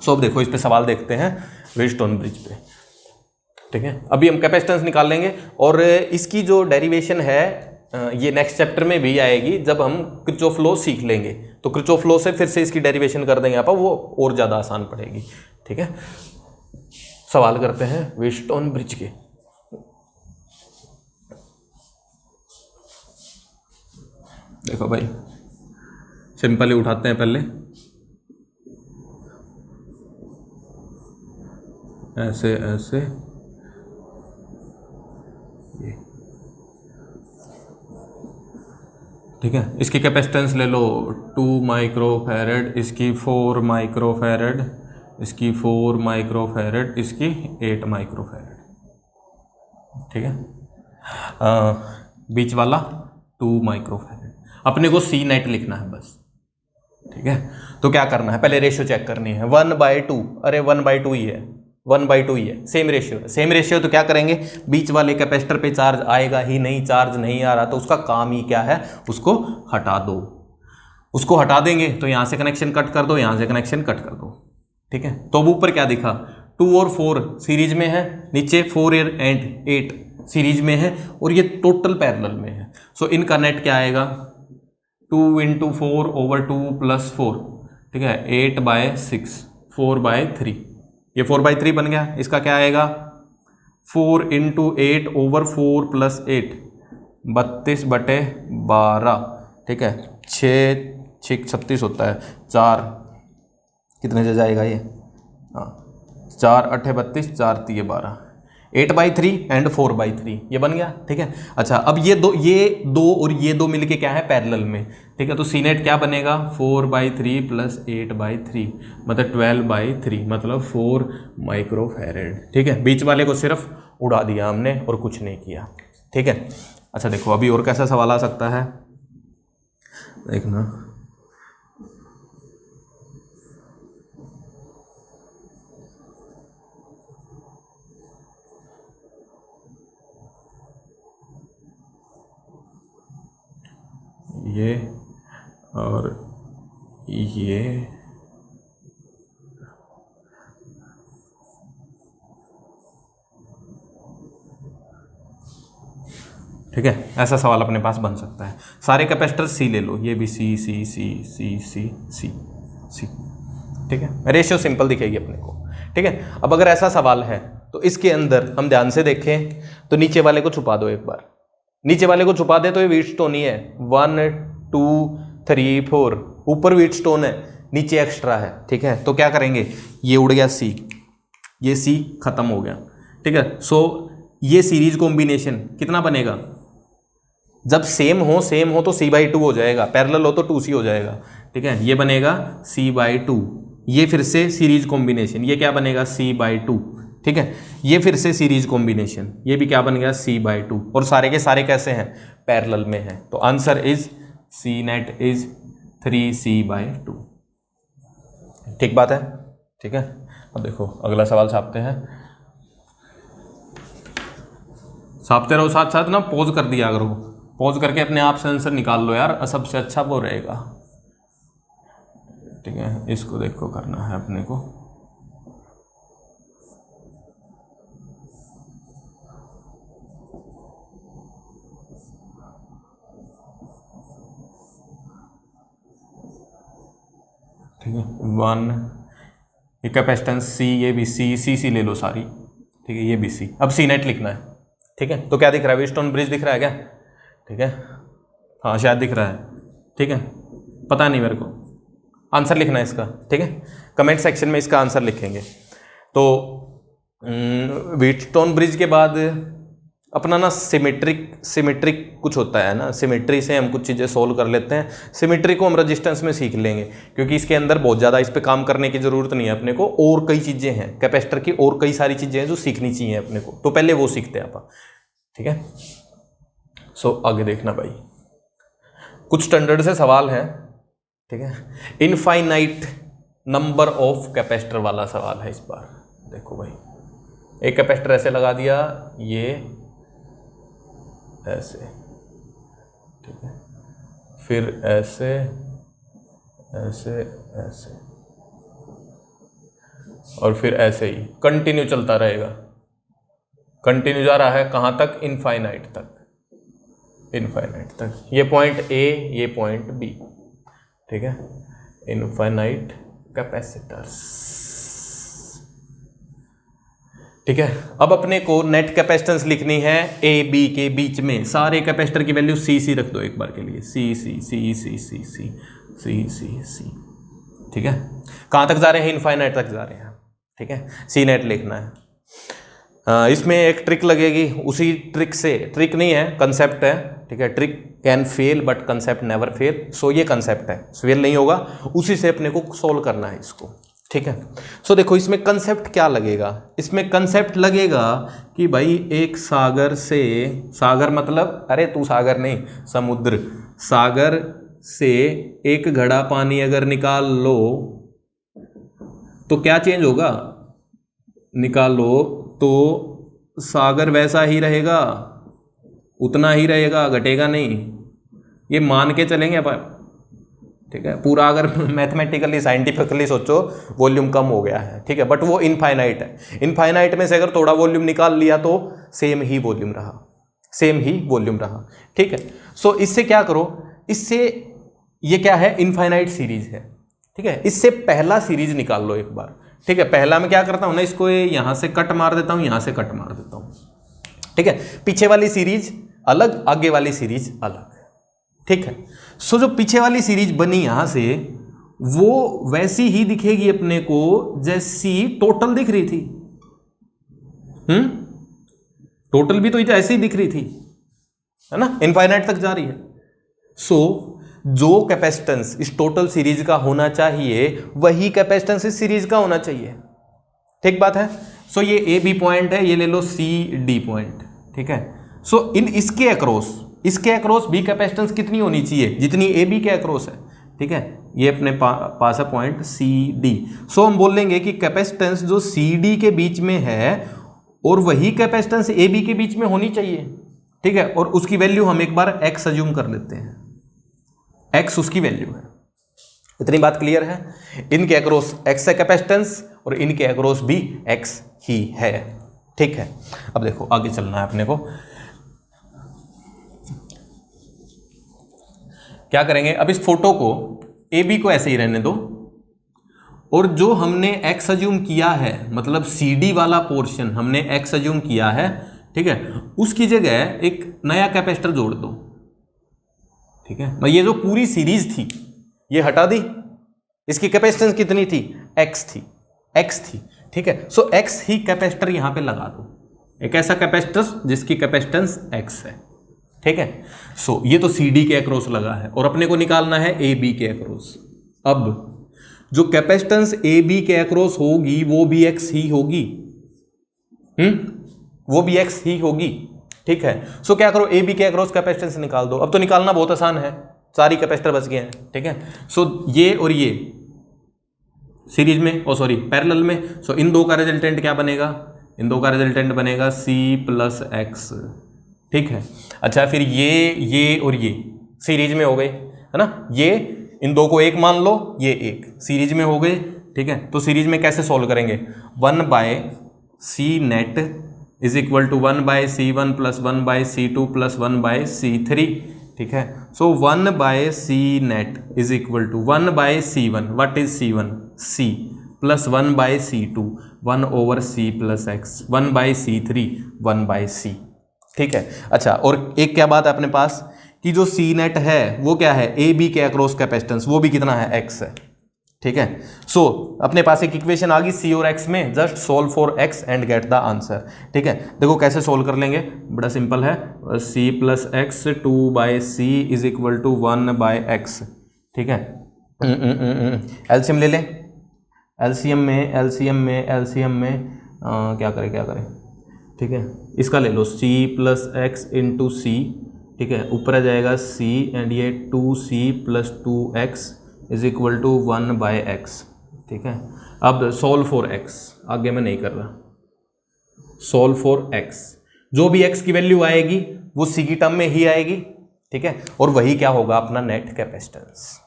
सो अब देखो इस पे सवाल देखते हैं व्हीटस्टोन ब्रिज पे, ठीक है। अभी हम कैपेसिटेंस निकाल लेंगे और इसकी जो डेरिवेशन है ये नेक्स्ट चैप्टर में भी आएगी जब हम किरचॉफ लॉ सीख लेंगे, तो किरचॉफ लॉ से फिर से इसकी डेरिवेशन कर देंगे आप, वो और ज़्यादा आसान पड़ेगी, ठीक है। सवाल करते हैं व्हीटस्टोन ब्रिज के। देखो भाई सिंपल ही उठाते हैं पहले, ऐसे ऐसे ये, ठीक है। इसकी कैपेसिटेंस ले लो 2 माइक्रोफैरड, इसकी 4 माइक्रोफैरड, इसकी 4 माइक्रोफैरड, इसकी 8 माइक्रोफैरड, ठीक है। बीच वाला 2 माइक्रोफैरड। अपने को सी नेट लिखना है बस, ठीक है। तो क्या करना है, पहले रेशियो चेक करनी है। 1/2, अरे 1/2 ही है, 1/2 ही है, सेम रेशियो है, सेम रेशियो। तो क्या करेंगे, बीच वाले कैपेसिटर पे चार्ज आएगा ही नहीं, चार्ज नहीं आ रहा तो उसका काम ही क्या है, उसको हटा दो। उसको हटा देंगे तो यहाँ से कनेक्शन कट कर दो, यहाँ से कनेक्शन कट कर दो, ठीक है। तो अब ऊपर क्या दिखा, 2 और 4 सीरीज में है, नीचे 4 एंड 8 सीरीज में है और ये टोटल पैरेलल में है। सो इनका नेट क्या आएगा, 2 × 4 / 2 + 4, ठीक है, 8/6 4/3, ये 4/3 बन गया। इसका क्या आएगा 4 × 8 / 4 + 8 32/12, ठीक है, 6 6 36 होता है, 4 कितने से जाएगा ये, हाँ 4 8 32, 4 3 12, 8/3 एंड 4/3 ये बन गया, ठीक है। अच्छा अब ये दो और ये दो मिलके क्या है, पैरेलल में, ठीक है। तो सी नेट क्या बनेगा 4/3 + 8/3 मतलब 12/3 मतलब 4 माइक्रोफैरड, ठीक है। बीच वाले को सिर्फ उड़ा दिया हमने और कुछ नहीं किया, ठीक है। अच्छा देखो अभी और कैसा सवाल आ सकता है, देखना ये और ये, ठीक है। ऐसा सवाल अपने पास बन सकता है। सारे कैपेसिटर सी ले लो, ये भी सी सी सी सी सी सी सी, ठीक है। रेशियो सिंपल दिखेगी अपने को, ठीक है। अब अगर ऐसा सवाल है तो इसके अंदर हम ध्यान से देखें तो नीचे वाले को छुपा दो एक बार, नीचे वाले को छुपा दे तो ये व्हीटस्टोन ही है, 1 2 3 4 ऊपर व्हीटस्टोन है, नीचे एक्स्ट्रा है, ठीक है। तो क्या करेंगे, ये उड़ गया सी, ये सी खत्म हो गया, ठीक है। सो ये सीरीज कॉम्बिनेशन कितना बनेगा, जब सेम हो तो C/2 हो जाएगा, पैरेलल हो तो 2C हो जाएगा, ठीक है। ये बनेगा C/2, ये फिर से सीरीज कॉम्बिनेशन, ये क्या बनेगा C/2, ठीक है। ये फिर से सीरीज कॉम्बिनेशन, ये भी क्या बन गया C/2 और सारे के सारे कैसे हैं, पैरेलल में हैं। तो answer is C net is 3C/2, ठीक बात है, ठीक है। अब देखो अगला सवाल छापते हैं, छापते रहो साथ साथ ना, पॉज कर दिया करो, पॉज करके अपने आप से आंसर निकाल लो यार, सबसे अच्छा वो रहेगा, ठीक है। इसको देखो करना है अपने को, ठीक है। 1 ये कैपेसिटेंस सी, ये भी सी ले लो सारी, ठीक है, ये भी सी। अब सी नेट लिखना है, ठीक है। तो क्या दिख रहा है, व्हीटस्टोन ब्रिज दिख रहा है क्या, ठीक है, हाँ शायद दिख रहा है, ठीक है, पता नहीं मेरे को। आंसर लिखना है इसका, ठीक है, कमेंट सेक्शन में इसका आंसर लिखेंगे। तो व्हीटस्टोन ब्रिज के बाद अपना ना सिमेट्रिक कुछ होता है ना, सिमेट्री से हम कुछ चीज़ें सोल्व कर लेते हैं। सिमेट्री को हम रेजिस्टेंस में सीख लेंगे, क्योंकि इसके अंदर बहुत ज़्यादा इस पे काम करने की ज़रूरत नहीं है अपने को, और कई चीज़ें हैं कैपेसिटर की, और कई सारी चीज़ें हैं जो सीखनी चाहिए अपने को, तो पहले वो सीखते हैं आप। ठीक है, सो आगे देखना भाई, कुछ स्टैंडर्ड से सवाल है। ठीक है, इनफाइनाइट नंबर ऑफ कैपेसिटर वाला सवाल है इस बार। देखो भाई, एक कैपेसिटर ऐसे लगा दिया, ये ऐसे, ठीक है, फिर ऐसे ऐसे ऐसे, और फिर ऐसे ही कंटिन्यू चलता रहेगा। कंटिन्यू जा रहा है कहाँ तक? इनफाइनाइट तक, इनफाइनाइट तक। ये पॉइंट ए, ये पॉइंट बी। ठीक है, इनफाइनाइट कैपेसिटर्स। ठीक है, अब अपने को नेट कैपेसिटेंस लिखनी है ए बी के बीच में। सारे कैपेसिटर की वैल्यू सी रख दो एक बार के लिए, सी सी सी सी सी सी सी सी सी। ठीक है, कहाँ तक जा रहे हैं? इनफाइनाइट तक जा रहे हैं। ठीक है, सी नेट लिखना है। इसमें एक ट्रिक लगेगी, उसी ट्रिक से, ट्रिक नहीं है कंसेप्ट है। ठीक है, trick can fail but concept never fail. So ये कंसेप्ट है, फेल नहीं होगा, उसी से अपने को सोल्व करना है इसको। ठीक है, सो देखो इसमें कंसेप्ट क्या लगेगा? इसमें कंसेप्ट लगेगा कि भाई एक सागर से, सागर मतलब अरे तू सागर नहीं, समुद्र, सागर से एक घड़ा पानी अगर निकाल लो तो क्या चेंज होगा? निकालो तो सागर वैसा ही रहेगा, उतना ही रहेगा, घटेगा नहीं। ये मान के चलेंगे अपन। ठीक है, पूरा अगर मैथमेटिकली साइंटिफिकली सोचो वॉल्यूम कम हो गया है। ठीक है, बट वो इनफाइनाइट है। इनफाइनाइट में से अगर थोड़ा वॉल्यूम निकाल लिया तो सेम ही वॉल्यूम रहा, सेम ही वॉल्यूम रहा। ठीक है, सो इससे क्या करो, इससे ये क्या है? इनफाइनाइट सीरीज है। ठीक है, इससे पहला सीरीज निकाल लो एक बार। ठीक है, पहला मैं क्या करता हूं ना, इसको यहां से कट मार देता हूं, यहां से कट मार देता हूं। ठीक है, पीछे वाली सीरीज अलग, आगे वाली सीरीज अलग। ठीक है, सो जो पीछे वाली सीरीज बनी यहां से, वो वैसी ही दिखेगी अपने को जैसी टोटल दिख रही थी। टोटल भी तो ऐसे ही दिख रही थी, है ना, इनफाइनाइट तक जा रही है। सो जो कैपेसिटेंस इस टोटल सीरीज का होना चाहिए वही कैपेसिटेंस इस सीरीज का होना चाहिए। ठीक बात है। सो ये ए बी पॉइंट है, ये ले लो सी डी पॉइंट। ठीक है, सो इन इसके अक्रॉस बी कैपेसिटेंस कितनी होनी चाहिए? जितनी ए बी के अक्रॉस है। ठीक है, ये अपने पास है पॉइंट सी डी। सो हम बोलेंगे कि कैपेसिटेंस जो सी डी के बीच में है और वही कैपेसिटेंस ए बी के बीच में होनी चाहिए। ठीक है, और उसकी वैल्यू हम एक बार एक्स अज्यूम कर लेते हैं, एक्स उसकी वैल्यू है। इतनी बात क्लियर है? इनके अक्रॉस एक्स है कैपेसिटेंस और इनके अक्रॉस भी एक्स ही है। ठीक है, अब देखो आगे चलना है अपने को। क्या करेंगे? अब इस फोटो को ए बी को ऐसे ही रहने दो, और जो हमने एक्स अज्यूम किया है, मतलब सी डी वाला पोर्शन हमने एक्स अज्यूम किया है, ठीक है, उसकी जगह एक नया कैपेसिटर जोड़ दो। ठीक है, ये जो पूरी सीरीज थी ये हटा दी, इसकी कैपेसिटेंस कितनी थी? एक्स थी, एक्स थी। ठीक है, सो एक्स ही कैपेसिटर यहां पे लगा दो, एक ऐसा कैपेसिटर जिसकी कैपेसिटेंस एक्स है। ठीक है, सो ये तो सी डी के अक्रॉस लगा है और अपने को निकालना है ए बी के अक्रॉस। अब जो कैपेसिटेंस ए बी के अक्रॉस होगी वो भी एक्स ही होगी, वो भी एक्स ही होगी। ठीक है, सो क्या करो, ए बी के अक्रॉस कैपेसिटेंस निकाल दो। अब तो निकालना बहुत आसान है, सारी कैपेसिटर बच गए हैं। ठीक है, सो ये और ये सीरीज में, पैरेलल में, सो इन दो का रिजल्टेंट क्या बनेगा? इन दो का रिजल्टेंट बनेगा सी प्लस एक्स। ठीक है, अच्छा फिर ये और ये सीरीज में हो गए, है ना, ये इन दो को एक मान लो, ये एक सीरीज में हो गए। ठीक है, तो सीरीज में कैसे सॉल्व करेंगे? 1/c net is equal to 1/c1 plus 1/c2 plus 1/c3। ठीक है, so 1/c net is equal to 1/c1, what is c1? c plus 1/c2 1/c plus x, 1/c3 1/c। ठीक है, अच्छा और एक क्या बात है अपने पास कि जो सी नेट है वो क्या है? ए बी के अक्रॉस कैपेसिटेंस, वो भी कितना है? एक्स है। ठीक है। सो अपने पास एक इक्वेशन आ गई सी और एक्स में, just solve for x and get the answer. ठीक है, देखो कैसे सोल्व कर लेंगे, बड़ा सिंपल है, C plus x 2/c is equal to 1/x। ठीक है, एलसीएम ले लें, एलसीएम में क्या करें, ठीक है, इसका ले लो c प्लस एक्स इंटू सी, ठीक है, ऊपर आ जाएगा c एंड ये 2c plus 2x is equal to 1/x। ठीक है, अब सोल्व फॉर x, आगे मैं नहीं कर रहा, सोल्व फॉर x, जो भी x की वैल्यू आएगी वो c की टर्म में ही आएगी। ठीक है, और वही क्या होगा, अपना नेट कैपेसिटेंस।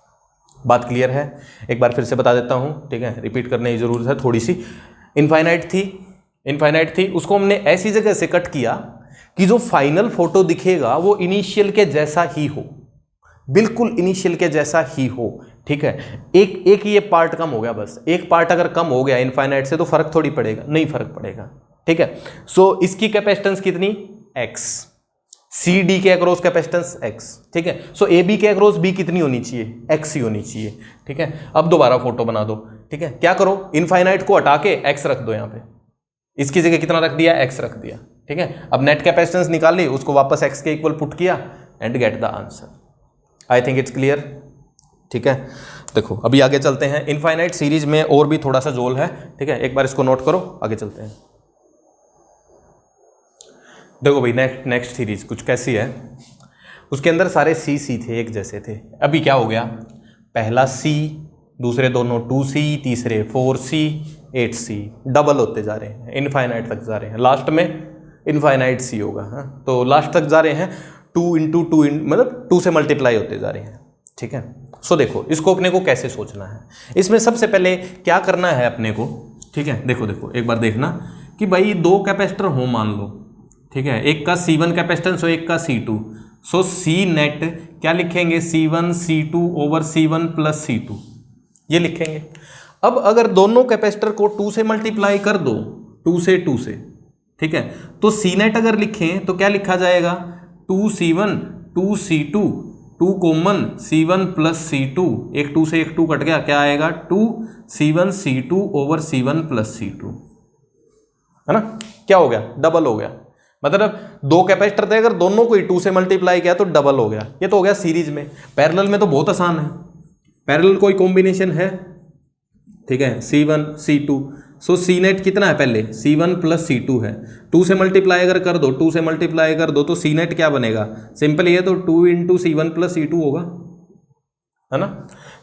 बात क्लियर है, एक बार फिर से बता देता हूं, ठीक है, रिपीट करने की जरूरत है थोड़ी सी। इनफाइनाइट थी, उसको हमने ऐसी जगह से कट किया कि जो फाइनल फोटो दिखेगा वो इनिशियल के जैसा ही हो, बिल्कुल इनिशियल के जैसा ही हो। ठीक है, एक ये पार्ट कम हो गया, बस एक पार्ट अगर कम हो गया इनफाइनाइट से तो फर्क थोड़ी पड़ेगा, नहीं फर्क पड़ेगा। ठीक है, सो इसकी कैपेसिटेंस कितनी, x, सी डी के अक्रॉस कैपेसिटेंस x। ठीक है, सो ए बी के अक्रॉस b कितनी होनी चाहिए, x ही होनी चाहिए। ठीक है, अब दोबारा फोटो बना दो। ठीक है, क्या करो, इनफाइनाइट को हटा के x रख दो, यहां पे इसकी जगह कितना रख दिया, x रख दिया। ठीक है, अब नेट कैपेसिटेंस निकाल ली, उसको वापस x के इक्वल पुट किया and get the answer. I think it's clear. ठीक है, देखो अभी आगे चलते हैं, इनफाइनाइट सीरीज में और भी थोड़ा सा जोल है। ठीक है, एक बार इसको नोट करो, आगे चलते हैं। देखो भाई, नेक्स्ट सीरीज कुछ कैसी है, उसके अंदर सारे सी थे, एक जैसे थे। अभी क्या हो गया, पहला c, दूसरे दोनों 2c, तीसरे 4c, 8c, डबल होते जा रहे हैं, इनफाइनाइट तक जा रहे हैं, लास्ट में इनफाइनाइट c होगा। हाँ, तो लास्ट तक जा रहे हैं, 2 इंटू 2 मतलब 2 से मल्टीप्लाई होते जा रहे हैं। ठीक है, सो देखो इसको अपने को कैसे सोचना है, इसमें सबसे पहले क्या करना है अपने को। ठीक है, देखो एक बार देखना कि भाई दो कैपेसिटर हो मान लो, ठीक है, एक का C1 कैपेसिटेंस और एक का C2। सो C नेट क्या लिखेंगे, C1 C2 over C1 plus C2, ये लिखेंगे। अब अगर दोनों कैपेसिटर को 2 से मल्टीप्लाई कर दो, 2 से, ठीक है, तो C नेट अगर लिखें तो क्या लिखा जाएगा, 2C1 2C2, 2 common C1 plus C2, एक 2 से एक 2 कट गया, क्या आएगा 2C1 C2 over C1 plus C2, है ना, क्या हो गया, डबल हो गया। मतलब दो कैपेसिटर थे, अगर दोनों को ही 2 से मल्टीप्लाई किया तो डबल हो गया। ये तो हो गया सीरीज में। पैरेलल में तो बहुत आसान है, पैरेलल कोई कॉम्बिनेशन है, ठीक है, C1 C2, सो C नेट कितना है, पहले C1 प्लस C2 है, 2 से मल्टीप्लाई अगर कर दो, 2 से मल्टीप्लाई कर दो तो C नेट क्या बनेगा, सिंपल ये तो 2 इंटू C1 प्लस C2 होगा, है ना।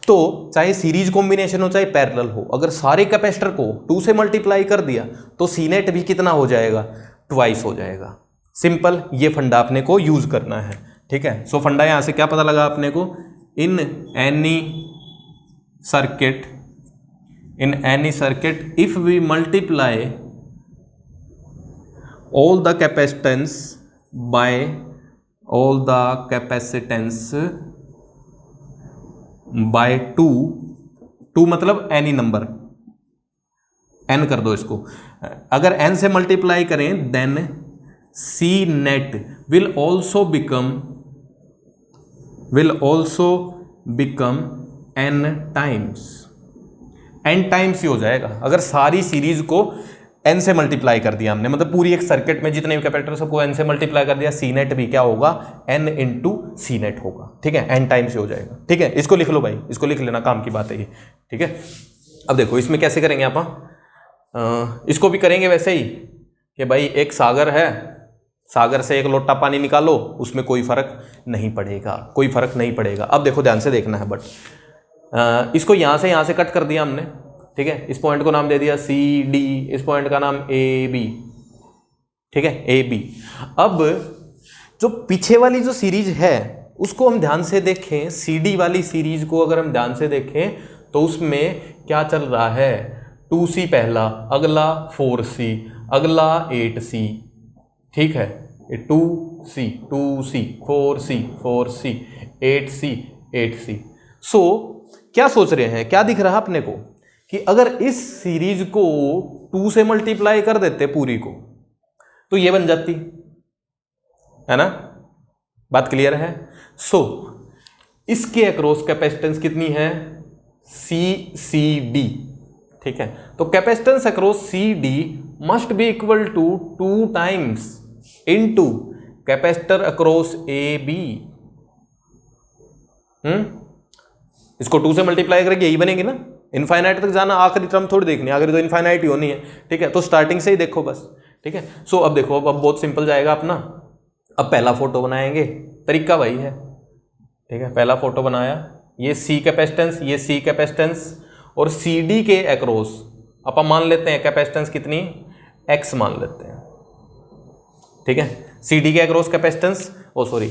तो चाहे सीरीज कॉम्बिनेशन हो चाहे पैरेलल हो, अगर सारे कैपेसिटर को 2 से मल्टीप्लाई कर दिया तो C नेट भी कितना हो जाएगा, ट्वाइस हो जाएगा। सिंपल, ये फंडा अपने को यूज करना है। ठीक है, सो फंडा यहां से क्या पता लगा अपने को, in any circuit if we multiply all the capacitance by all the capacitance by 2 मतलब एनी नंबर, n कर दो इसको, अगर n से मल्टीप्लाई करें then C net will also become n times ही हो जाएगा। अगर सारी सीरीज को n से मल्टीप्लाई कर दिया हमने, मतलब पूरी एक सर्किट में जितने भी कैपेसिटर सबको n से मल्टीप्लाई कर दिया, C नेट भी क्या होगा, n इंटू C नेट होगा। ठीक है, n टाइम्स हो जाएगा। ठीक है, इसको लिख लो भाई, इसको लिख लेना, काम की बात है ये। ठीक है, अब देखो इसमें कैसे करेंगे आप, इसको भी करेंगे वैसे ही कि भाई एक सागर है, सागर से एक लोटा पानी निकालो, उसमें कोई फर्क नहीं पड़ेगा, अब देखो ध्यान से देखना है, बट इसको यहाँ से कट कर दिया हमने। ठीक है, इस पॉइंट को नाम दे दिया सी डी, इस पॉइंट का नाम ए बी। ठीक है, ए बी। अब जो पीछे वाली जो सीरीज है उसको हम ध्यान से देखें, सी डी वाली सीरीज को अगर हम ध्यान से देखें तो उसमें क्या चल रहा है, 2C पहला, अगला 4C, अगला 8C। ठीक है, 2C 4C 8C। सो क्या सोच रहे हैं, क्या दिख रहा है अपने को कि अगर इस सीरीज को 2 से मल्टीप्लाई कर देते पूरी को तो ये बन जाती, है ना, बात क्लियर है। सो इसके अक्रॉस कैपेसिटेंस कितनी है, CCD, ठीक है। तो capacitance across CD must be equal to 2 times into capacitor across AB। इसको 2 से मल्टीप्लाई करके यही बनेगी ना, इनफाइनाइट तक जाना, आखिरी टर्म थोड़ी देखनी, आखिरी तो इनफाइनाइट ही होनी है, ठीक है। तो स्टार्टिंग से ही देखो बस, ठीक है। सो अब देखो, अब बहुत सिंपल जाएगा अपना। अब पहला फोटो बनाएंगे, तरीका वही है, ठीक है। पहला फोटो बनाया, ये C कैपेसिटेंस, ये C कैपेसिटेंस, और CD के अक्रॉस अपन मान लेते हैं कैपेसिटेंस कितनी, X मान लेते हैं, ठीक है। CD के across capacitance, oh sorry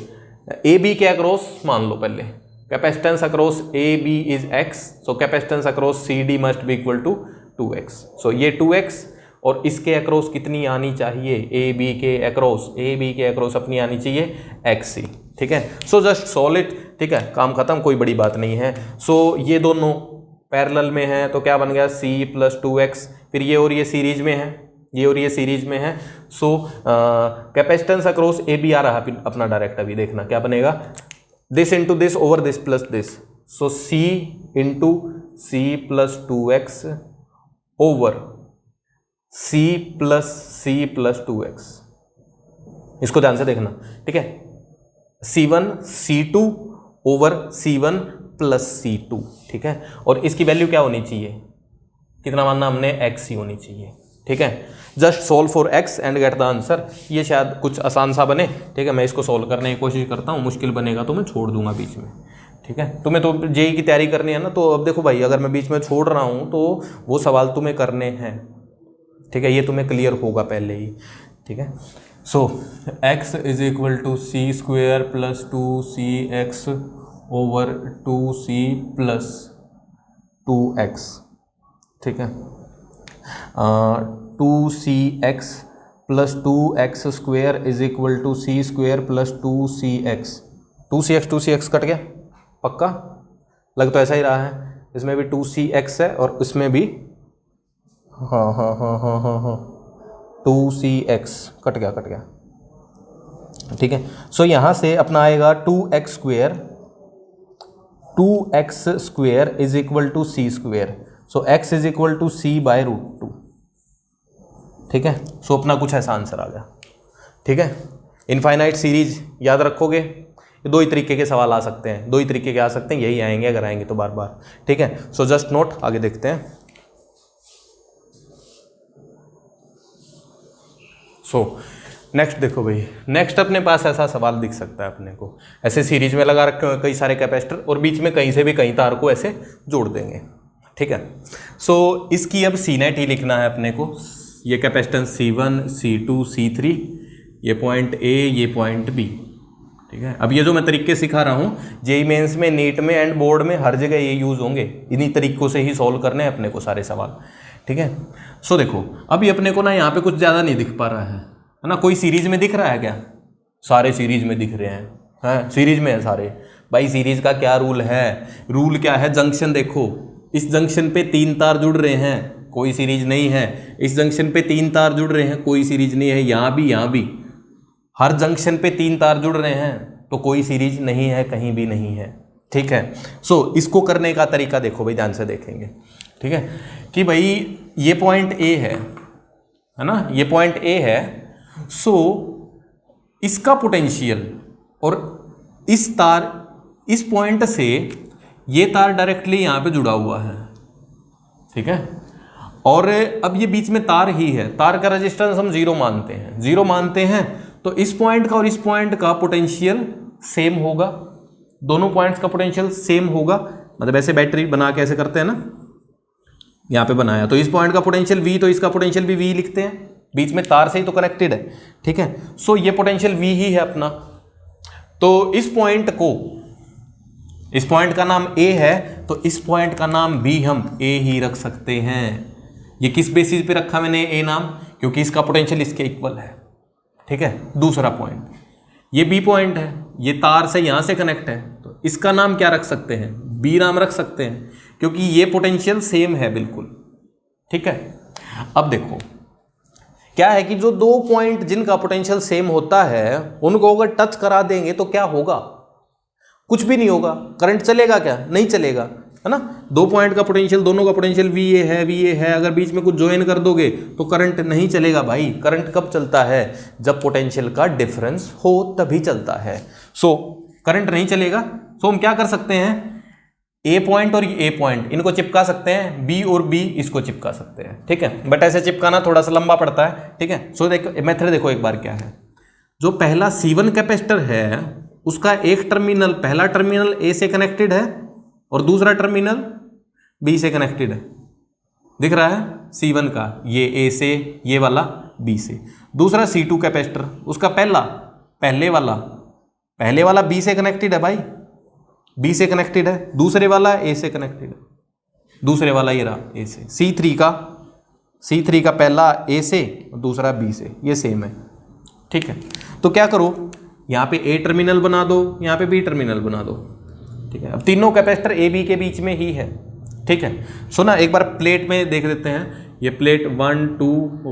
AB के अक्रॉस मान लो पहले, capacitance across AB is X, so capacitance across CD must be equal to 2X। So ये 2X और इसके अक्रॉस कितनी आनी चाहिए, AB के अक्रॉस अपनी आनी चाहिए XC, ठीक है। सो जस्ट सॉल्व इट, ठीक है, काम खत्म, कोई बड़ी बात नहीं है। सो ये दोनों पैरेलल में है तो क्या बन गया, C प्लस 2X, फिर ये और ये सीरीज में है, ये और ये सीरीज में है। सो कैपेसिटेंस अक्रॉस AB आ रहा अपना डायरेक्ट, अभी देखना क्या बनेगा, this into this over this plus this, so C into C plus 2X over C plus 2X। इसको ध्यान से देखना, ठीक है। C1 C2 over C1 plus C2, ठीक है। और इसकी वैल्यू क्या होनी चाहिए, कितना मानना हमने, X ही होनी चाहिए, ठीक है। Just solve for X and get the answer. ये शायद कुछ आसान सा बने, ठीक है। मैं इसको सोल्व करने की कोशिश करता हूँ, मुश्किल बनेगा तो मैं छोड़ दूंगा बीच में, ठीक है। तुम्हें तो JEE की तैयारी करनी है ना, तो अब देखो भाई, अगर मैं बीच में छोड़ रहा हूँ तो वो सवाल तुम्हें करने हैं, ठीक है, ये तुम्हें क्लियर होगा पहले ही, ठीक है। So X is equal to C square plus 2CX over 2C plus 2X, ठीक है। 2CX plus 2X square is equal to C square plus 2CX। 2CX cut गया, पक्का लग तो ऐसा ही रहा है, इसमें भी 2CX है और इसमें भी हाँ 2CX कट गया, ठीक है। सो यहाँ से अपना आएगा 2x square is equal to C square, so x is equal to C by root 2, ठीक है। सो अपना कुछ ऐसा आंसर आ गया, ठीक है। इनफाइनाइट सीरीज याद रखोगे, दो ही तरीके के सवाल आ सकते हैं, दो ही तरीके के आ सकते हैं, यही आएंगे अगर आएंगे तो बार बार, ठीक है। सो जस्ट नोट, आगे देखते हैं। सो नेक्स्ट देखो भाई, नेक्स्ट अपने पास ऐसा सवाल दिख सकता है अपने को, ऐसे सीरीज में लगा रखे कई सारे कैपेसिटर और बीच में कहीं से भी कहीं तार को ऐसे जोड़ देंगे, ठीक है। सो इसकी अब C नेट ही लिखना है अपने को, ये कैपेसिटेंस C1 C2 C3, ये पॉइंट A, ये पॉइंट B, ठीक है। अब ये जो मैं तरीके सिखा रहा हूँ, JEE मेंस में, नीट में एंड बोर्ड में हर जगह ये यूज़ होंगे, इन्हीं तरीकों से ही सॉल्व करने हैं अपने को सारे सवाल, ठीक है। सो देखो, अभी अपने को ना यहाँ पे कुछ ज़्यादा नहीं दिख पा रहा है ना, कोई सीरीज में दिख रहा है क्या, सारे सीरीज में दिख रहे हैं, सीरीज में है सारे। भाई सीरीज का क्या रूल है, रूल क्या है, जंक्शन देखो, इस जंक्शन पे 3 तार जुड़ रहे हैं, कोई सीरीज नहीं है, इस जंक्शन पे 3 तार जुड़ रहे हैं, कोई सीरीज नहीं है, यहाँ भी, हर जंक्शन पे 3 तार जुड़ रहे हैं तो कोई सीरीज नहीं है, कहीं भी नहीं है, ठीक है। सो इसको करने का तरीका देखो भाई, ध्यान से देखेंगे, ठीक है, कि भाई ये पॉइंट A है ना, ये पॉइंट A है। सो इसका पोटेंशियल और इस तार, इस पॉइंट से ये तार डायरेक्टली यहाँ पे जुड़ा हुआ है, ठीक है। और अब ये बीच में तार ही है, तार का रेजिस्टेंस हम 0 मानते हैं, तो इस पॉइंट का और इस पॉइंट का पोटेंशियल सेम होगा, दोनों पॉइंट्स का पोटेंशियल सेम होगा। मतलब ऐसे बैटरी बना के ऐसे करते हैं ना, यहाँ पे बनाया, तो इस पॉइंट का पोटेंशियल V, तो इसका पोटेंशियल भी V लिखते हैं, बीच में तार से ही तो कनेक्टेड है, ठीक है। सो ये पोटेंशियल V ही है अपना, तो इस पॉइंट को, इस पॉइंट का नाम A है तो इस पॉइंट का नाम भी हम A ही रख सकते हैं। ये किस बेसिस पे रखा मैंने A नाम, क्योंकि इसका पोटेंशियल इसके इक्वल है, ठीक है। दूसरा पॉइंट, ये B पॉइंट है, ये तार से यहाँ से कनेक्ट है, तो इसका नाम क्या रख सकते हैं, B नाम रख सकते हैं, क्योंकि ये पोटेंशियल सेम है बिल्कुल, ठीक है। अब देखो क्या है कि जो 2 पॉइंट जिनका पोटेंशियल सेम होता है, उनको अगर टच करा देंगे तो क्या होगा, कुछ भी नहीं होगा। करंट चलेगा क्या, नहीं चलेगा, है ना। 2 पॉइंट का पोटेंशियल, दोनों का पोटेंशियल VA है, अगर बीच में कुछ ज्वाइन कर दोगे तो करंट नहीं चलेगा भाई। करंट कब चलता है? जब पोटेंशियल का डिफरेंस हो तभी चलता है। सो करंट नहीं चलेगा। सो हम क्या कर सकते हैं, A पॉइंट और A पॉइंट इनको चिपका सकते हैं, B और B इसको चिपका सकते हैं, ठीक है। बट ऐसे चिपकाना थोड़ा सा लंबा पड़ता है, ठीक है। सो देखो मेथड देखो एक बार क्या है। जो पहला C1 कैपेसिटर है उसका एक टर्मिनल, पहला टर्मिनल A से कनेक्टेड है और दूसरा टर्मिनल B से कनेक्टेड है। दिख रहा है C1 का, ये A से, ये वाला B से। दूसरा C2 कैपेसिटर, उसका पहले वाला B से कनेक्टेड है भाई, B से कनेक्टेड है। दूसरे वाला A से कनेक्टेड है, दूसरे वाला ये रहा A से। C3 का पहला A से और दूसरा B से, ये सेम है, ठीक है। तो क्या करो, यहाँ पे A टर्मिनल बना दो, यहाँ पे B टर्मिनल बना दो, ठीक है। अब तीनों कैपेसिटर A B के बीच में ही है, ठीक है। सुना, एक बार प्लेट में देख देते हैं। ये प्लेट 1 2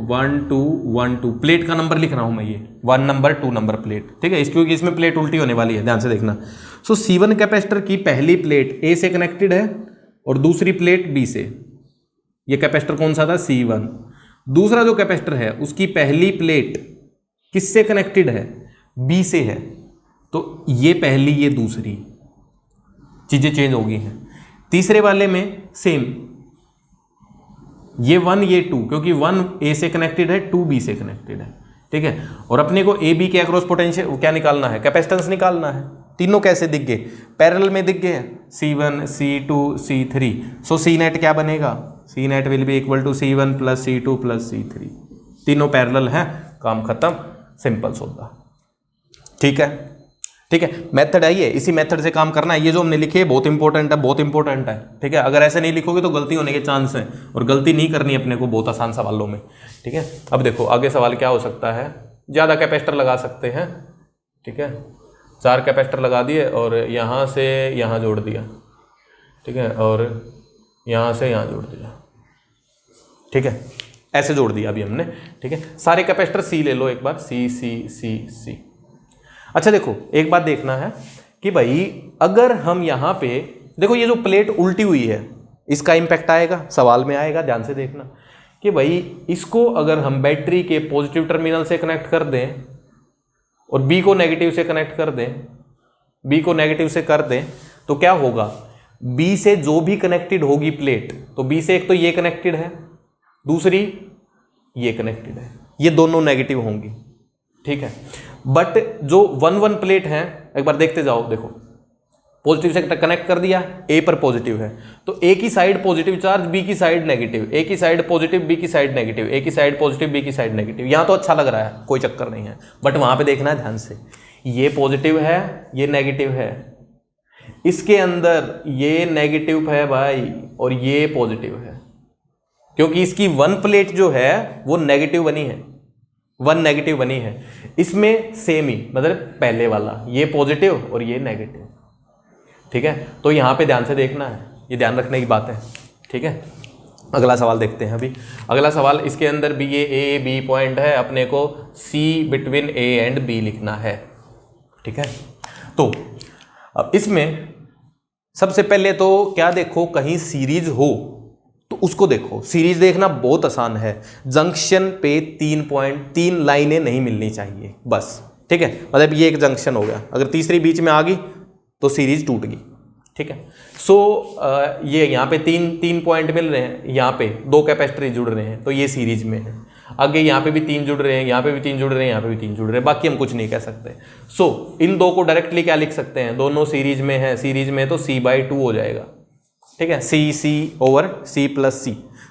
1 2 1 2, प्लेट का नंबर लिख रहा हूँ मैं, ये 1 नंबर 2 नंबर प्लेट, ठीक है। क्योंकि इसमें प्लेट उल्टी होने वाली है, ध्यान से देखना। सो C1 कैपेसिटर की पहली प्लेट A से कनेक्टेड है और दूसरी प्लेट B से। ये कैपेसिटर कौन सा था? C1। दूसरा जो कैपेसिटर है उसकी पहली प्लेट किससे कनेक्टेड है? B से है। तो ये पहली, ये दूसरी, चीजें चेंज हो गई हैं। तीसरे वाले में सेम, ये 1 ये 2, क्योंकि 1 A से कनेक्टेड है, 2 B से कनेक्टेड है, ठीक है। और अपने को A B के अक्रॉस पोटेंशियल क्या निकालना है? कैपेसिटेंस निकालना है। तीनों कैसे दिख गए? पैरेलल में दिख गए, C1 C2 C3। सो C नेट क्या बनेगा? C net will be equal to C1 plus C2 plus C3। तीनों पैरेलल हैं, काम खत्म, सिंपल सौदा, ठीक है, ठीक है। मेथड है ये, इसी मेथड से काम करना है। ये जो हमने लिखे है बहुत इंपॉर्टेंट है, बहुत इंपॉर्टेंट है, ठीक है। अगर ऐसे नहीं लिखोगे तो गलती होने के चांस हैं, और गलती नहीं करनी अपने को बहुत आसान सवालों में, ठीक है। अब देखो आगे सवाल क्या हो सकता है। ज़्यादा कैपेसिटर लगा सकते हैं, ठीक है। 4 कैपेसिटर लगा दिए और यहाँ से यहाँ जोड़ दिया, ठीक है, और यहाँ से यहाँ जोड़ दिया, ठीक है। ऐसे जोड़ दिया अभी हमने, ठीक है। सारे कैपेसिटर C ले लो एक बार, C। अच्छा देखो एक बात देखना है कि भाई अगर हम यहाँ पे देखो, ये जो प्लेट उल्टी हुई है इसका इंपैक्ट आएगा, सवाल में आएगा, ध्यान से देखना कि भाई इसको अगर हम बैटरी के पॉजिटिव टर्मिनल से कनेक्ट कर दें और B को नेगेटिव से कनेक्ट कर दें, तो क्या होगा? B से जो भी कनेक्टेड होगी प्लेट, तो B से एक तो ये कनेक्टेड है, दूसरी ये कनेक्टेड है, ये दोनों नेगेटिव होंगी, ठीक है। बट जो 1 प्लेट है, एक बार देखते जाओ, देखो पॉजिटिव से कनेक्ट कर दिया, A पर पॉजिटिव है तो A की साइड पॉजिटिव चार्ज, B की साइड नेगेटिव, A की साइड पॉजिटिव, B की साइड नेगेटिव, A की साइड पॉजिटिव, B की साइड नेगेटिव। यहाँ तो अच्छा लग रहा है, कोई चक्कर नहीं है, बट वहां पे देखना है ध्यान से, ये पॉजिटिव है, ये नेगेटिव है, इसके अंदर ये नेगेटिव है भाई और ये पॉजिटिव है, क्योंकि इसकी 1 प्लेट जो है वो नेगेटिव बनी है, 1 नेगेटिव बनी है। इसमें सेम ही, मतलब पहले वाला ये पॉजिटिव और ये नेगेटिव, ठीक है। तो यहाँ पे ध्यान से देखना है, ये ध्यान रखने की बात है, ठीक है। अगला सवाल देखते हैं। अभी अगला सवाल, इसके अंदर भी ये A B पॉइंट है, अपने को C between A and B लिखना है, ठीक है। तो अब इसमें सबसे पहले तो क्या देखो, कहीं सीरीज हो तो उसको देखो। सीरीज देखना बहुत आसान है, जंक्शन पे 3 लाइनें नहीं मिलनी चाहिए बस, ठीक है। मतलब ये एक जंक्शन हो गया, अगर तीसरी बीच में आ गई तो सीरीज टूट गई, ठीक है। सो ये यहाँ पे 3 पॉइंट मिल रहे हैं, यहाँ पे 2 कैपेसिटर जुड़ रहे हैं तो ये सीरीज में है। आगे यहाँ पे भी 3 जुड़ रहे हैं, यहाँ पे भी 3 जुड़ रहे हैं, यहाँ पे भी 3 जुड़ रहे हैं, बाकी हम कुछ नहीं कह सकते। सो इन 2 को डायरेक्टली क्या लिख सकते हैं, दोनों सीरीज में है, सीरीज में तो C/2 हो जाएगा, ठीक है। C over C plus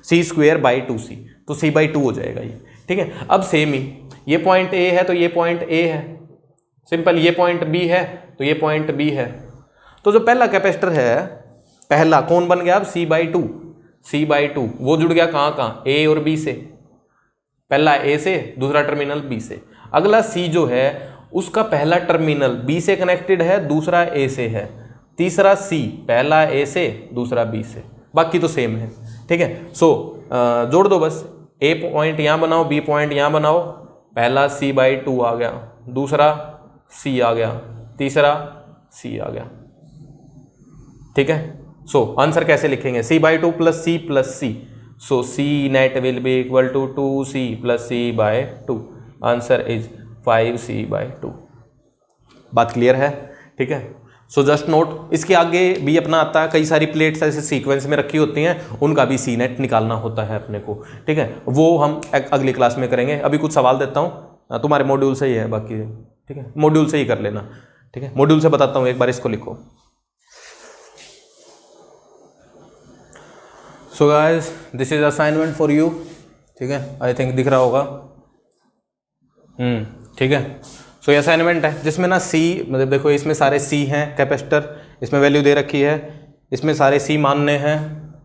C square by 2C, तो C/2 हो जाएगा ये, ठीक है। अब सेम ही, ये पॉइंट A है तो ये पॉइंट A है, सिंपल। ये पॉइंट B है तो ये पॉइंट B है। तो जो पहला कैपेसिटर है, पहला कौन बन गया अब? C/2 वो जुड़ गया कहाँ A और B से, पहला A से, दूसरा टर्मिनल B से। अगला C जो है उसका पहला टर्मिनल B से कनेक्टेड है, दूसरा A से है, तीसरा C, पहला A से, दूसरा B से, बाकी तो सेम है, ठीक है। सो जोड़ दो बस, A पॉइंट यहाँ बनाओ, B पॉइंट यहाँ बनाओ, पहला C/2 आ गया, दूसरा C आ गया, तीसरा C आ गया, ठीक है। सो आंसर कैसे लिखेंगे, C/2 plus C, so C net will be equal to 2C plus C/2, answer is 5C/2। बात क्लियर है, ठीक है। सो जस्ट नोट, इसके आगे भी अपना आता है, कई सारी प्लेट्स ऐसे सीक्वेंस में रखी होती हैं, उनका भी C नेट निकालना होता है अपने को, ठीक है। वो हम अगली क्लास में करेंगे। अभी कुछ सवाल देता हूँ, तुम्हारे मॉड्यूल से ही है बाकी, ठीक है, मॉड्यूल से ही कर लेना, ठीक है। मॉड्यूल से बताता हूँ, एक बार इसको लिखो। So guys this is assignment for you, ठीक है, आई थिंक दिख रहा होगा, ठीक है। सो ये असाइनमेंट है जिसमें ना C, मतलब देखो इसमें सारे C हैं कैपेसिटर, इसमें वैल्यू दे रखी है, इसमें सारे C मानने हैं,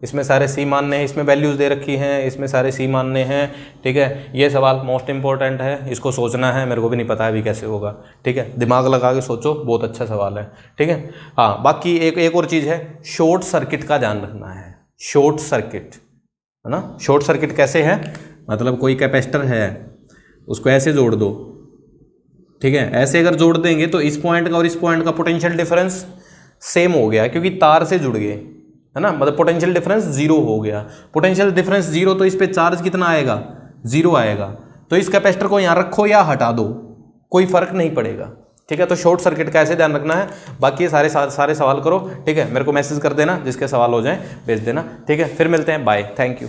इसमें सारे C मानने हैं, इसमें वैल्यूज़ दे रखी हैं, इसमें सारे C मानने हैं, ठीक है। ये सवाल मोस्ट इंपॉर्टेंट है, इसको सोचना है, मेरे को भी नहीं पता अभी कैसे होगा, ठीक है, दिमाग लगा के सोचो, बहुत अच्छा सवाल है, ठीक है। हाँ, बाकी एक और चीज़ है, शॉर्ट सर्किट का ध्यान रखना है। शॉर्ट सर्किट है ना, शॉर्ट सर्किट कैसे है, मतलब कोई कैपेसिटर है, उसको ऐसे जोड़ दो, ठीक है, ऐसे अगर जोड़ देंगे तो इस पॉइंट का और इस पॉइंट का पोटेंशियल डिफरेंस सेम हो गया, क्योंकि तार से जुड़ गए, है ना, मतलब पोटेंशियल डिफरेंस जीरो हो गया। पोटेंशियल डिफरेंस जीरो, तो इस पे चार्ज कितना आएगा, जीरो आएगा। तो इस कैपेसिटर को यहाँ रखो या हटा दो, कोई फर्क नहीं पड़ेगा, ठीक है। तो शॉर्ट सर्किट का ऐसे ध्यान रखना है। बाकी सारे सवाल करो, ठीक है, मेरे को मैसेज कर देना, जिसके सवाल हो जाए भेज देना, ठीक है। फिर मिलते हैं, बाय, थैंक यू।